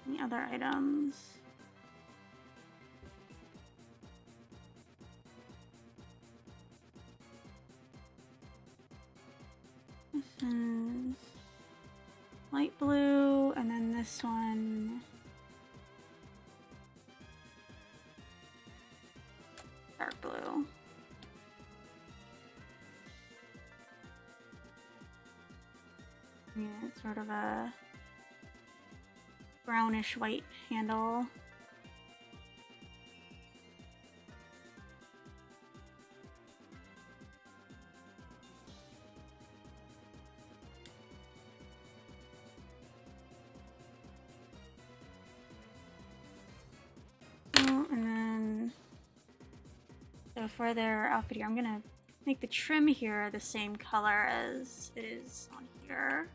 And the other items. This is light blue, and then this one dark blue. Yeah, it's sort of a brownish white handle. And then so for their outfit here, I'm gonna make the trim here the same color as it is on here.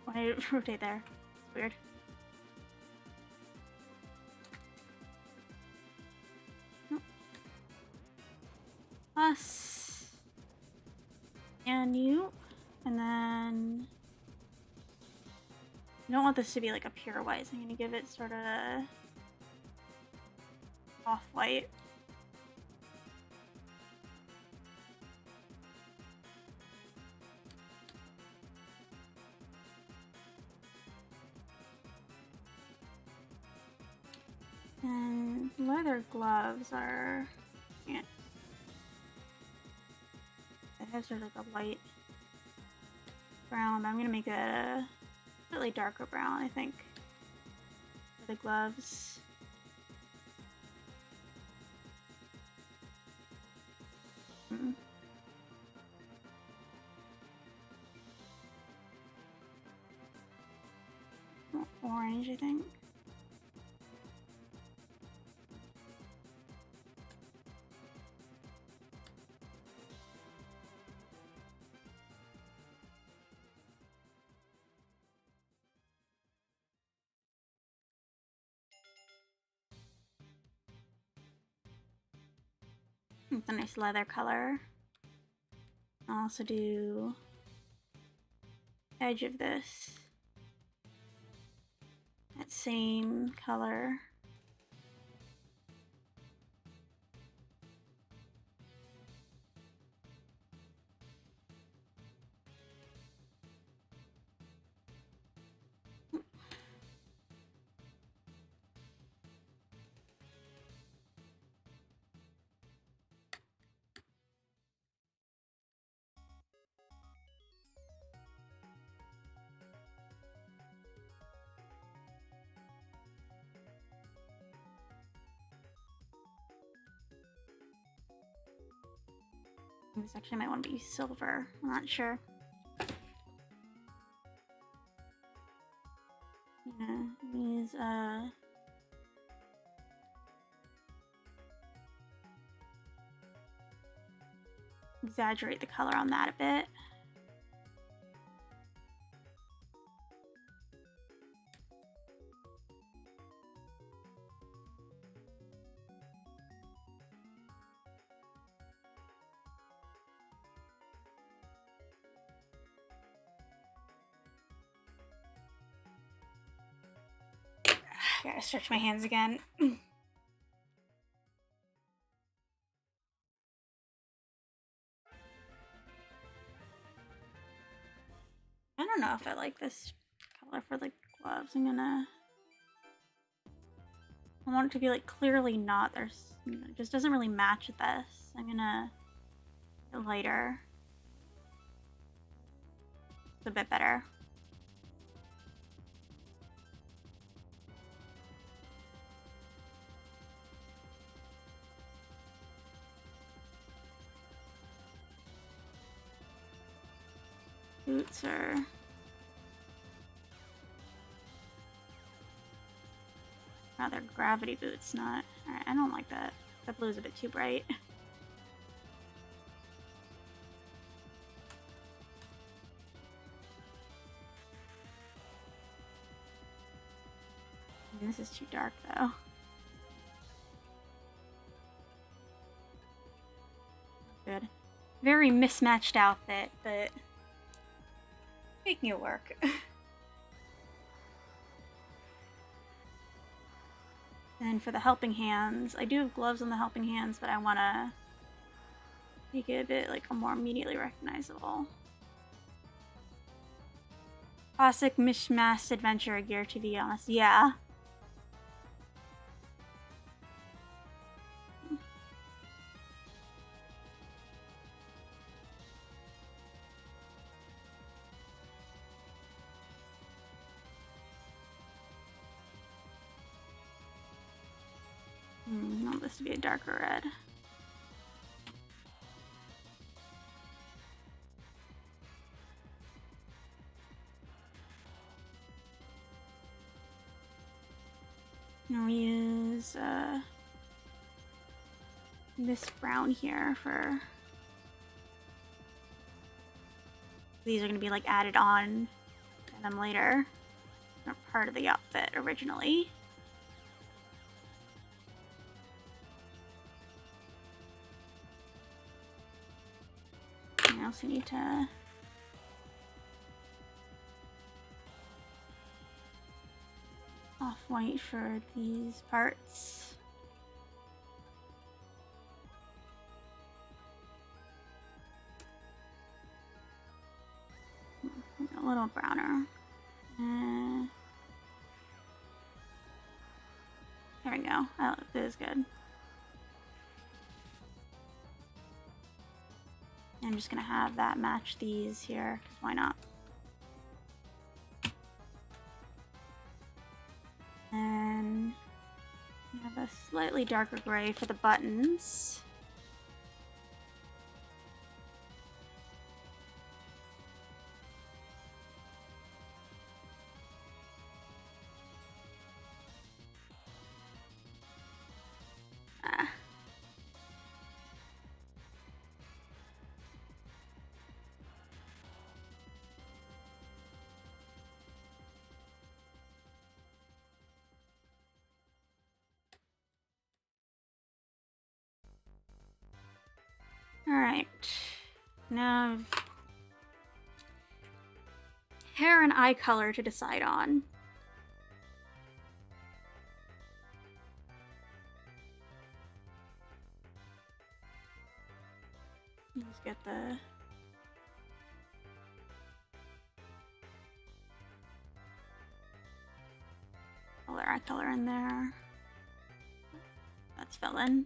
Why did it rotate there? It's weird. Nope. Us and you, and then I don't want this to be like a pure white, so I'm gonna give it sort of a off-white. And leather gloves are, yeah, it has sort of like a light brown, but I'm gonna make it a slightly darker brown, I think, for the gloves. More orange, I think. It's a nice leather color. I'll also do edge of this. That same color. This actually might want to be silver. I'm not sure. Yeah, these, exaggerate the color on that a bit. I gotta stretch my hands again. I don't know if I like this color for the gloves. I want it to be like clearly not. It just doesn't really match this. I'm gonna go lighter. It's a bit better. Boots are... rather gravity boots, not... Alright, I don't like that. That blue is a bit too bright. And this is too dark, though. Good. Very mismatched outfit, but... making it work. And for the helping hands, I do have gloves on the helping hands, but I want to make it a bit like more immediately recognizable. Classic mishmashed adventure gear, to be honest. Yeah. I want this to be a darker red. I'll use this brown here for... These are going to be like added on to them later. They're part of the outfit originally. I also need to... off-white for these parts. A little browner. There we go. Oh, this is good. I'm just gonna have that match these here, because why not? And I have a slightly darker gray for the buttons. Alright. Now hair and eye color to decide on. Let's get the eye color in there. That's fell in.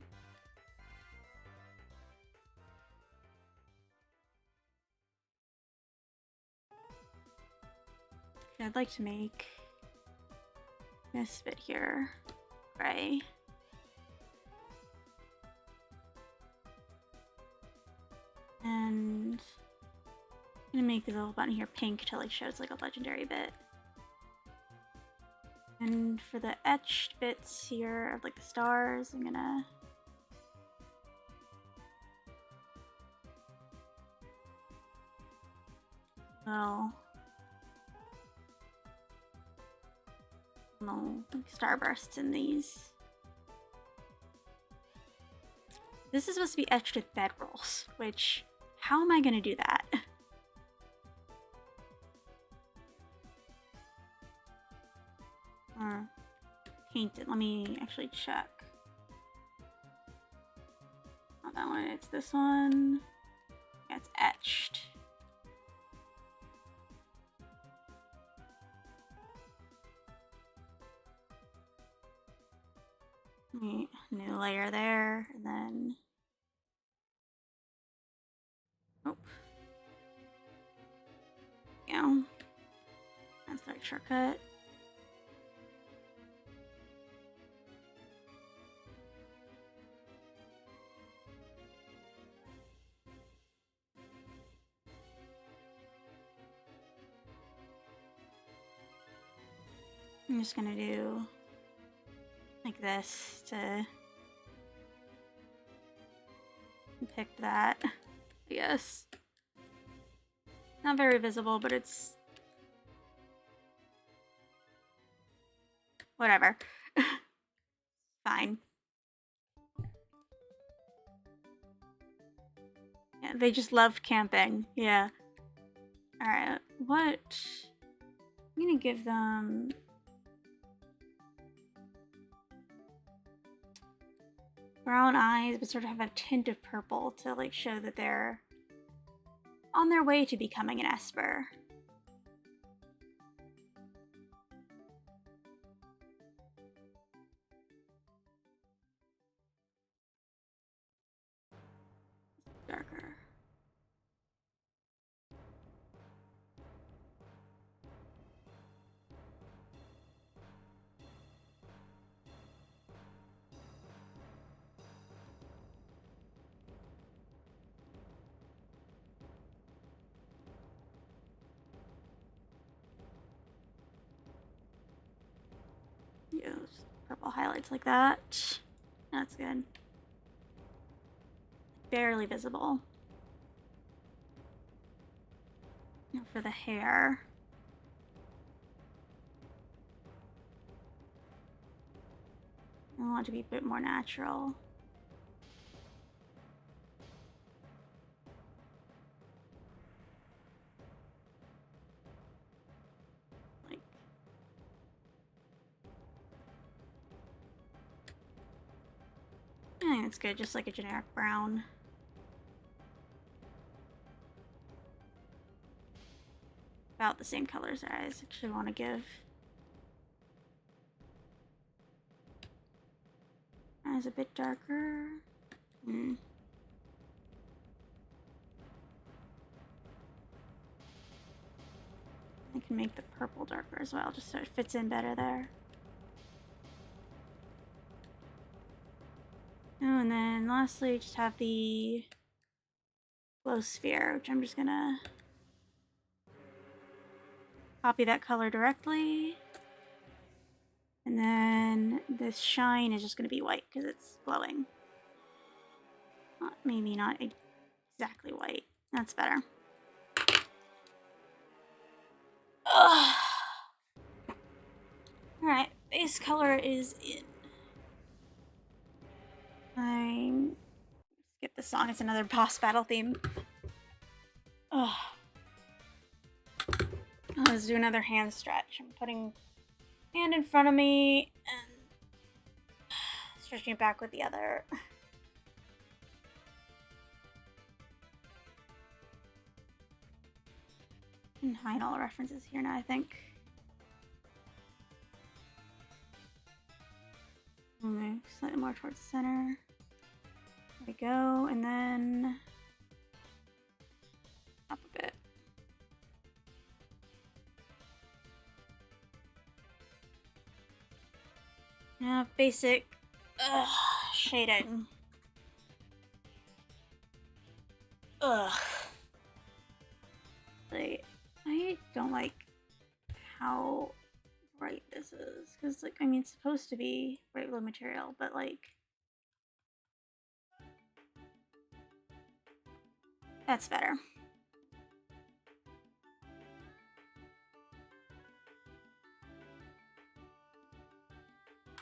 I'd like to make this bit here gray. I'm gonna make the little button here pink to like show it's like a legendary bit. And for the etched bits here of like the stars, I'm gonna little starbursts in these. This is supposed to be etched with bedrolls, which, how am I gonna do that? Or paint it. Let me actually check. Not that one, it's this one. Yeah, it's etched. New layer there, and then yeah, that's the right shortcut. I'm just gonna do like this to pick that, I guess. Not very visible, but it's whatever. Fine. Yeah, they just loved camping. Yeah. Alright, what? I'm gonna give them brown eyes, but sort of have a tint of purple to like show that they're on their way to becoming an Esper. Darker. Use purple highlights like that. That's good. Barely visible. Now for the hair. I want it to be a bit more natural. Like, I think it's good, just like a generic brown. About the same colors I actually want to give. Eyes a bit darker. I can make the purple darker as well, just so it fits in better there. Oh, and then lastly, just have the glow sphere, which I'm just gonna copy that color directly. And then this shine is just gonna be white because it's glowing. Maybe not exactly white. That's better. Alright, base color is in. I skip the song, it's another boss battle theme. Let's do another hand stretch. I'm putting hand in front of me and stretching it back with the other. And hide all the references here now, I think. Okay, slightly more towards the center. There we go, and then up a bit. Now basic shading. Like, I don't like how bright this is. Because, like, I mean, it's supposed to be bright blue material, but, like... That's better.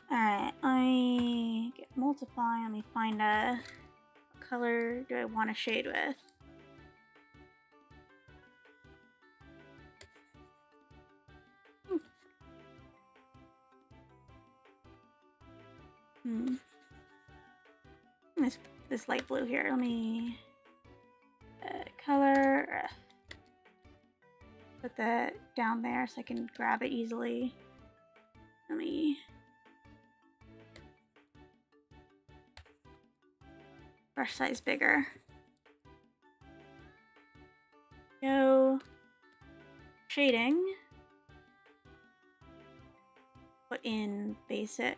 Alright, I get multiply. Let me find a color do I want to shade with. This light blue here. Let me color. Put that down there so I can grab it easily. Let me brush size bigger. Go shading. Put in basic.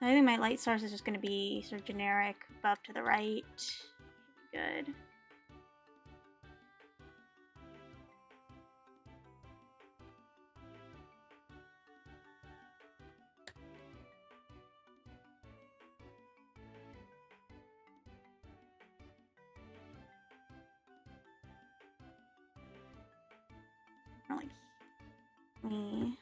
I think my light source is just going to be sort of generic, above to the right. Should be good. Like me.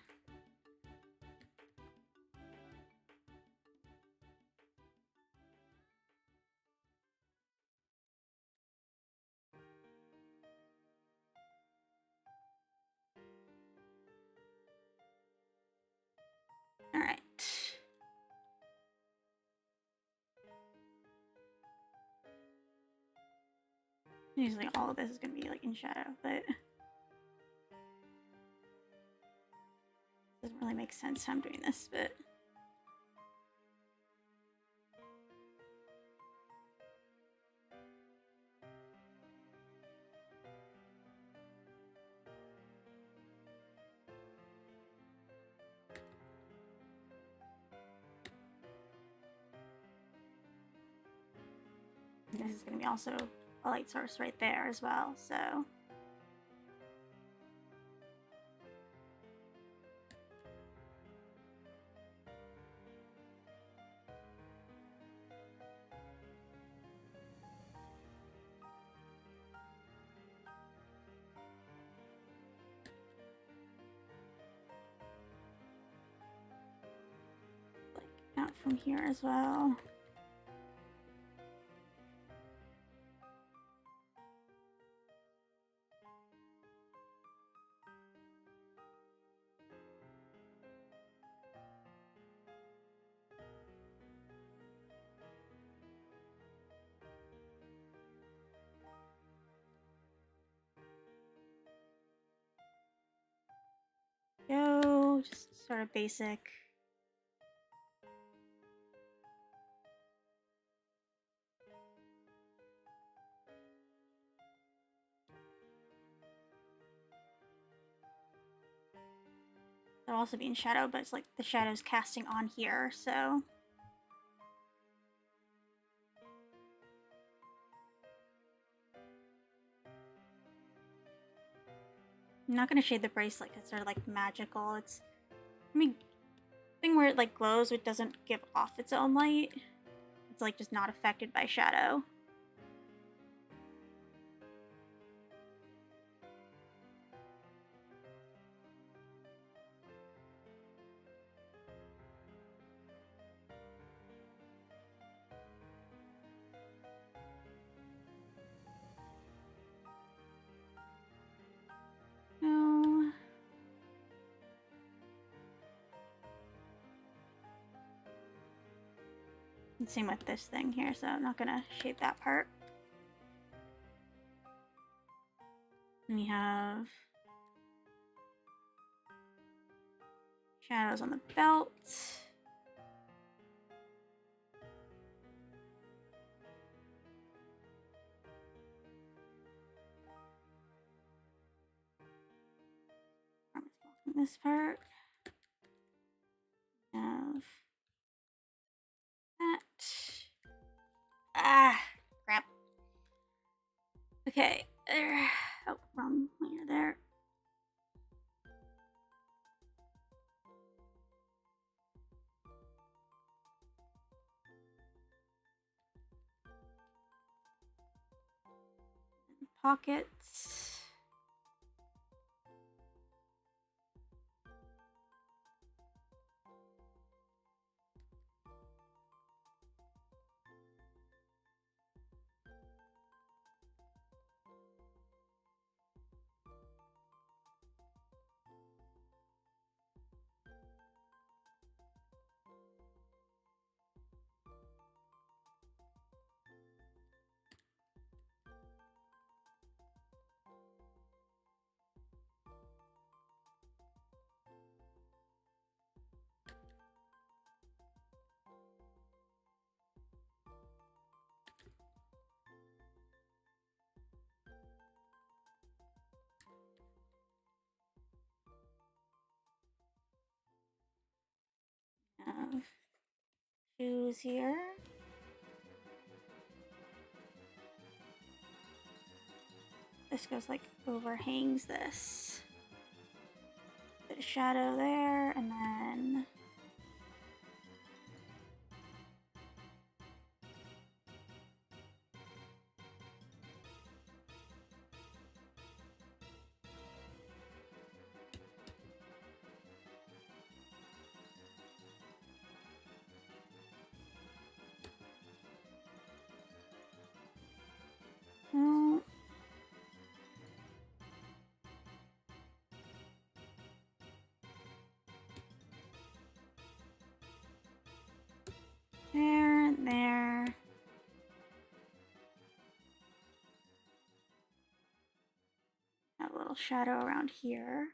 All right. Usually all of this is going to be like in shadow, but doesn't really make sense how I'm doing this, but this is going to be also a light source right there as well, so like out from here as well. Go, just sort of basic. They'll also be in shadow, but it's like the shadow's casting on here, so I'm not gonna shade the bracelet because they're like magical. It's, I mean, thing where it like glows, it doesn't give off its own light. It's like just not affected by shadow. No. And same with this thing here, so I'm not gonna shade that part. And we have shadows on the belt. This part. We have that. Ah, crap. Okay, there. Oh, from when you're there. Pockets. Shoes here. This goes like overhangs this. Bit of shadow there, and then oh. There and there. A little shadow around here.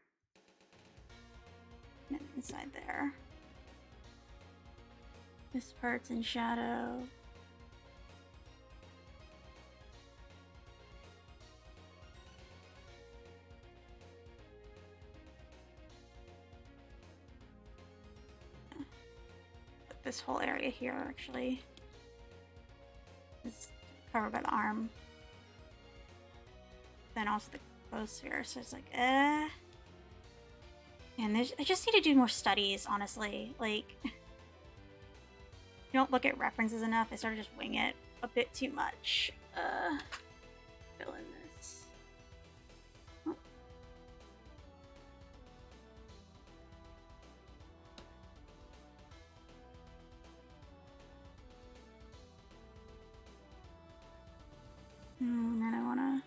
And inside there. This part's in shadow. But this whole area here actually is covered by the arm. Then also the clothes sphere, so it's like, And I just need to do more studies, honestly. Like, you don't look at references enough. I sort of just wing it a bit too much. Fill in this. Oh. And then I wanna.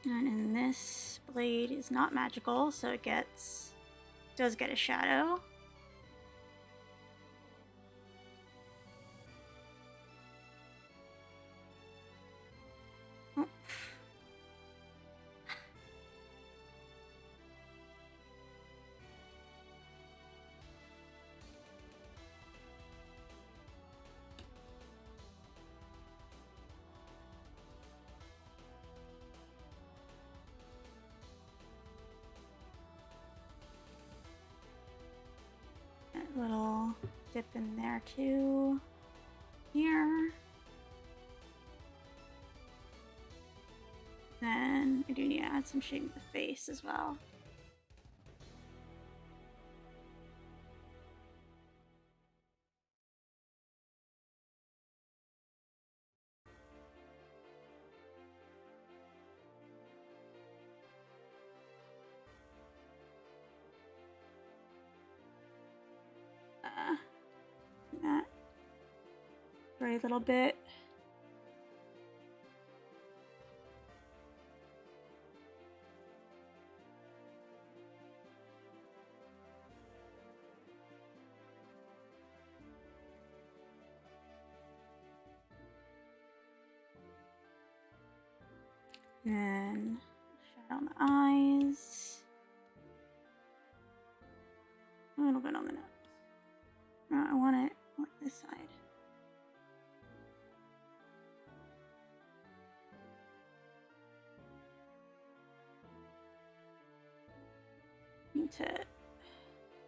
And this blade is not magical, so it does get a shadow. Oh. Little dip in there too. Here. Then I do need to add some shading to the face as well. That very little bit. And On the eyes. A little bit on the nose. No, I want it like this side. Need to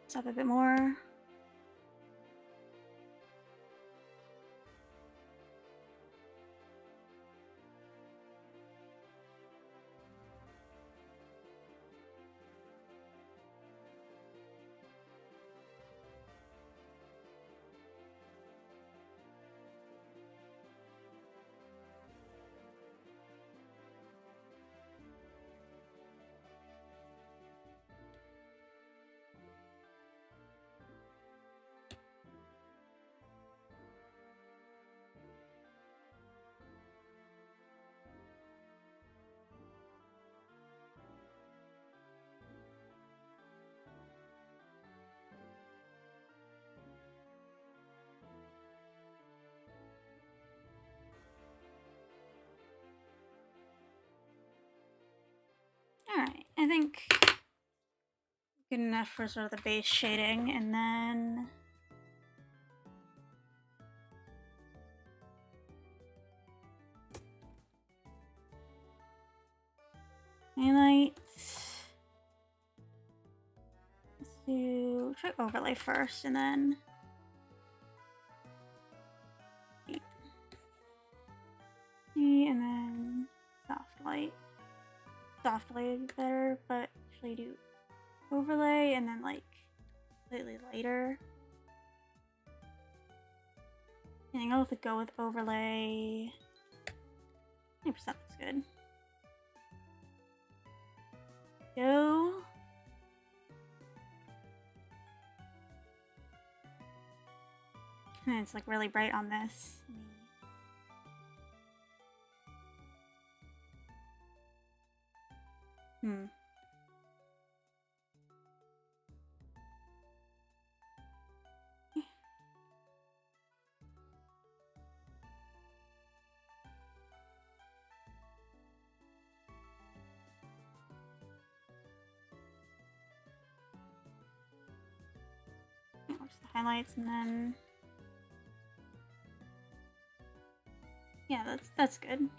stop a bit more. Alright, I think good enough for sort of the base shading, and then highlights. Let's try overlay first, and then and then soft light. Soft light would be better, but actually do overlay and then like slightly lighter. I think I'll have to go with overlay. 20% looks good. Go. And it's like really bright on this. Just the highlights, and then yeah, that's good.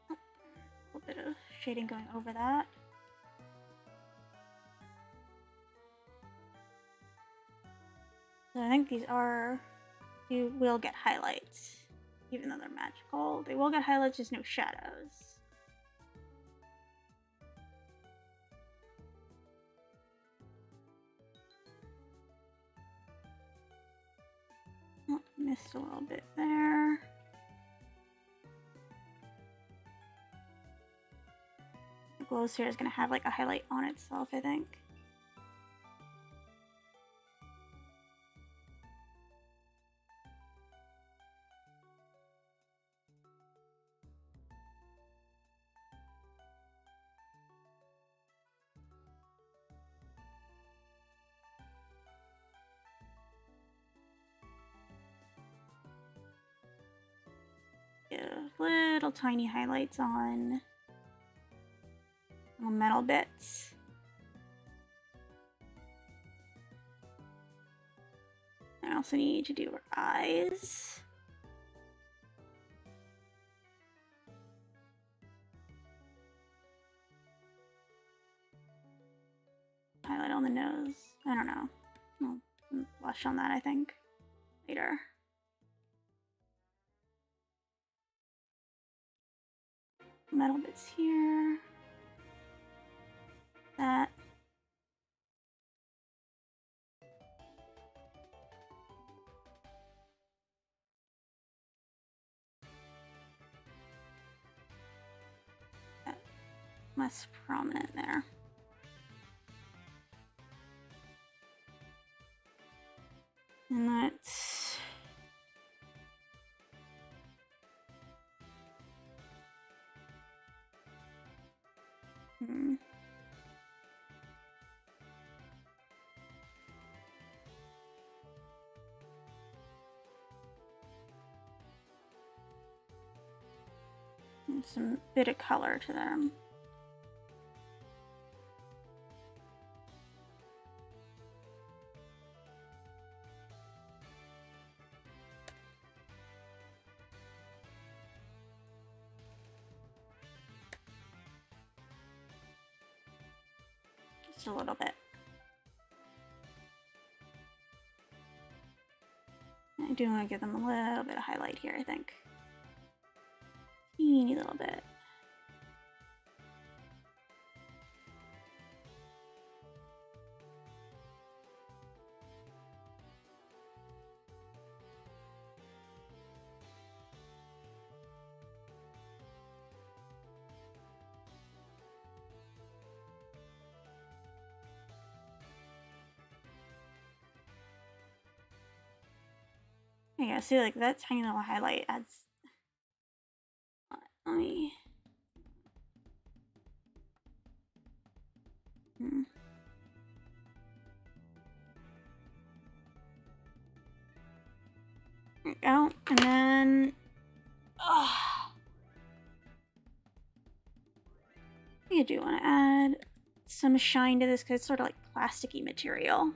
A little bit of shading going over that. So I think you will get highlights, even though they're magical. They will get highlights, just no shadows. Oh, missed a little bit there. The glow sphere is going to have like a highlight on itself, I think. Little tiny highlights on little metal bits. I also need to do her eyes. Highlight on the nose. I don't know. I'll blush on that, I think, later. Metal bits here. That. That less prominent there. And let's Hmm. Some bit of color to them. Just a little bit. I do want to give them a little bit of highlight here, I think. Teeny little bit. Yeah, see, like that tiny little highlight adds. Let me. There we go, and then. I do want to add some shine to this because it's sort of like plasticky material.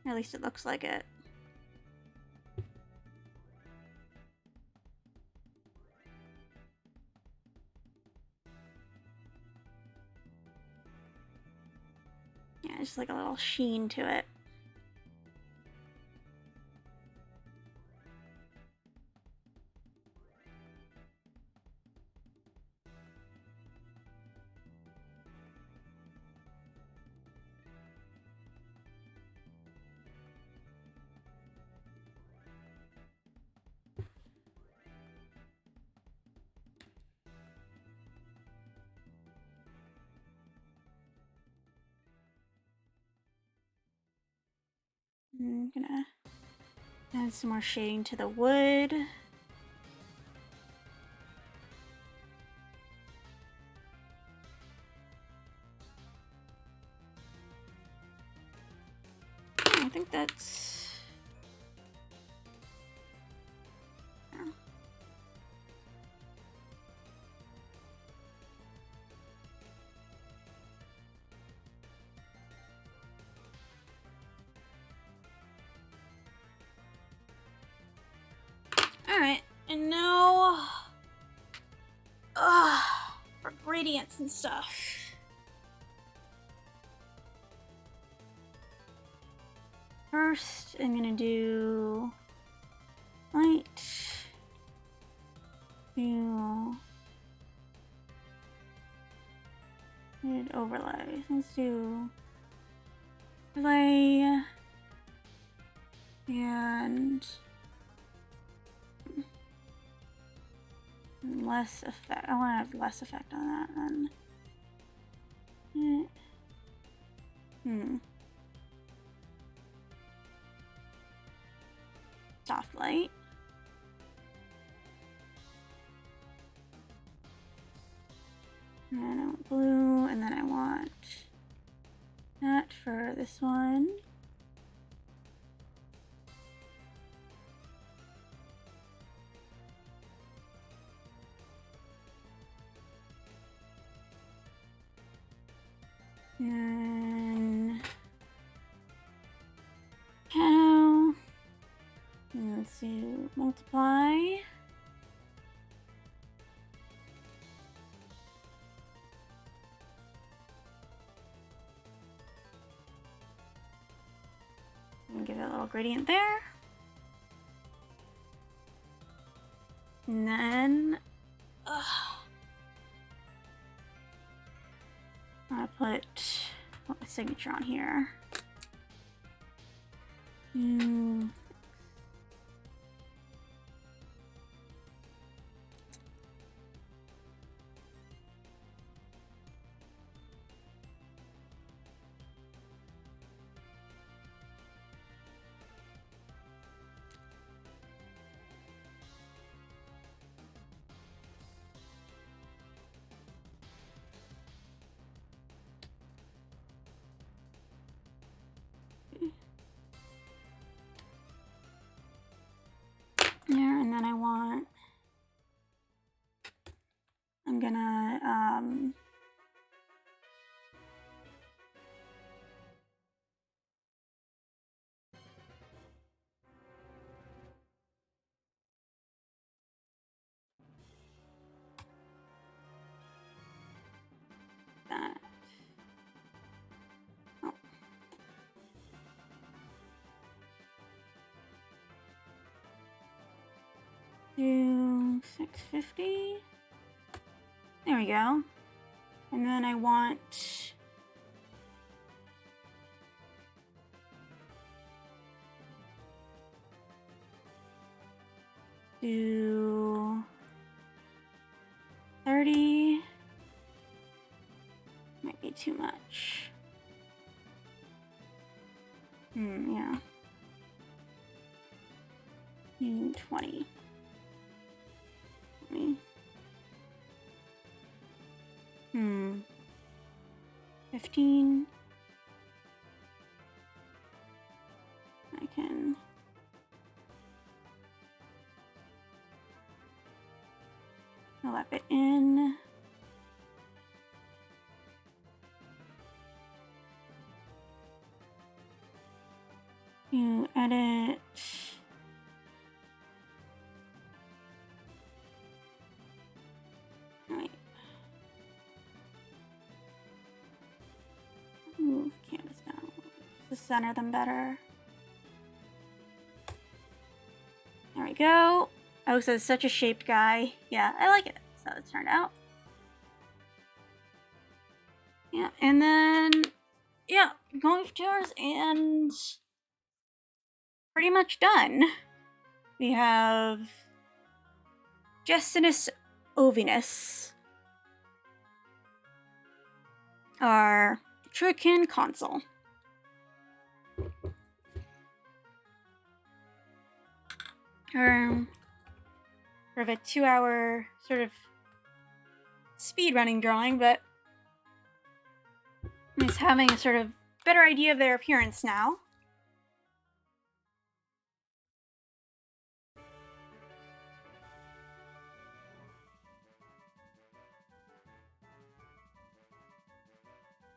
At least it looks like it. Yeah, just like a little sheen to it. I'm gonna add some more shading to the wood. I think that's... Alright, and now... for gradients and stuff. First, I'm gonna do light, do overlay. Let's do overlay and less effect. I want to have less effect on that then. Soft light. And I want blue, and then I want that for this one. And piano. And let's do multiply. And give it a little gradient there. And then I put my signature on here. Do 650. There we go. And then I want do 30. Might be too much. Yeah. Do 20. 15. I can lap it in. You edit. Wait. Move canvas down to center them better. There we go. Oh, so it's such a shaped guy. Yeah, I like it. So it turned out. Yeah, and then yeah, going for tours and pretty much done. We have Justinus Ovinus, our Truican consul. Sort of a 2-hour sort of speed running drawing, but it's having a sort of better idea of their appearance now.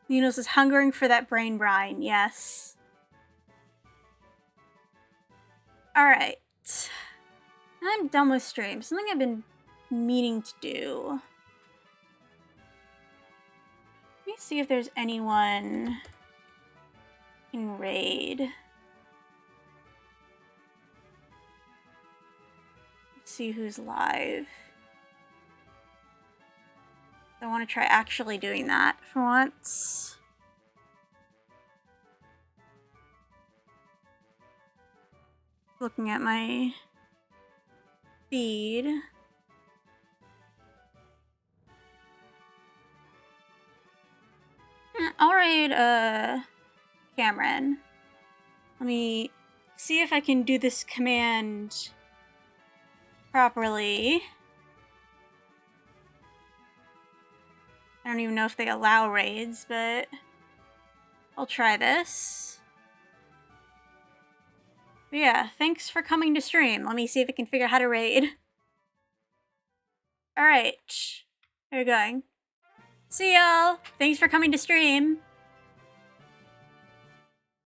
Minos is hungering for that brain brine, yes. Alright. I'm done with stream. Something I've been meaning to do. Let me see if there's anyone in raid. Let's see who's live. I want to try actually doing that for once. Looking at my feed. I'll raid Cameron. Let me see if I can do this command properly. I don't even know if they allow raids, but I'll try this. But yeah, thanks for coming to stream. Let me see if I can figure out how to raid. Alright, we're going. See y'all. Thanks for coming to stream.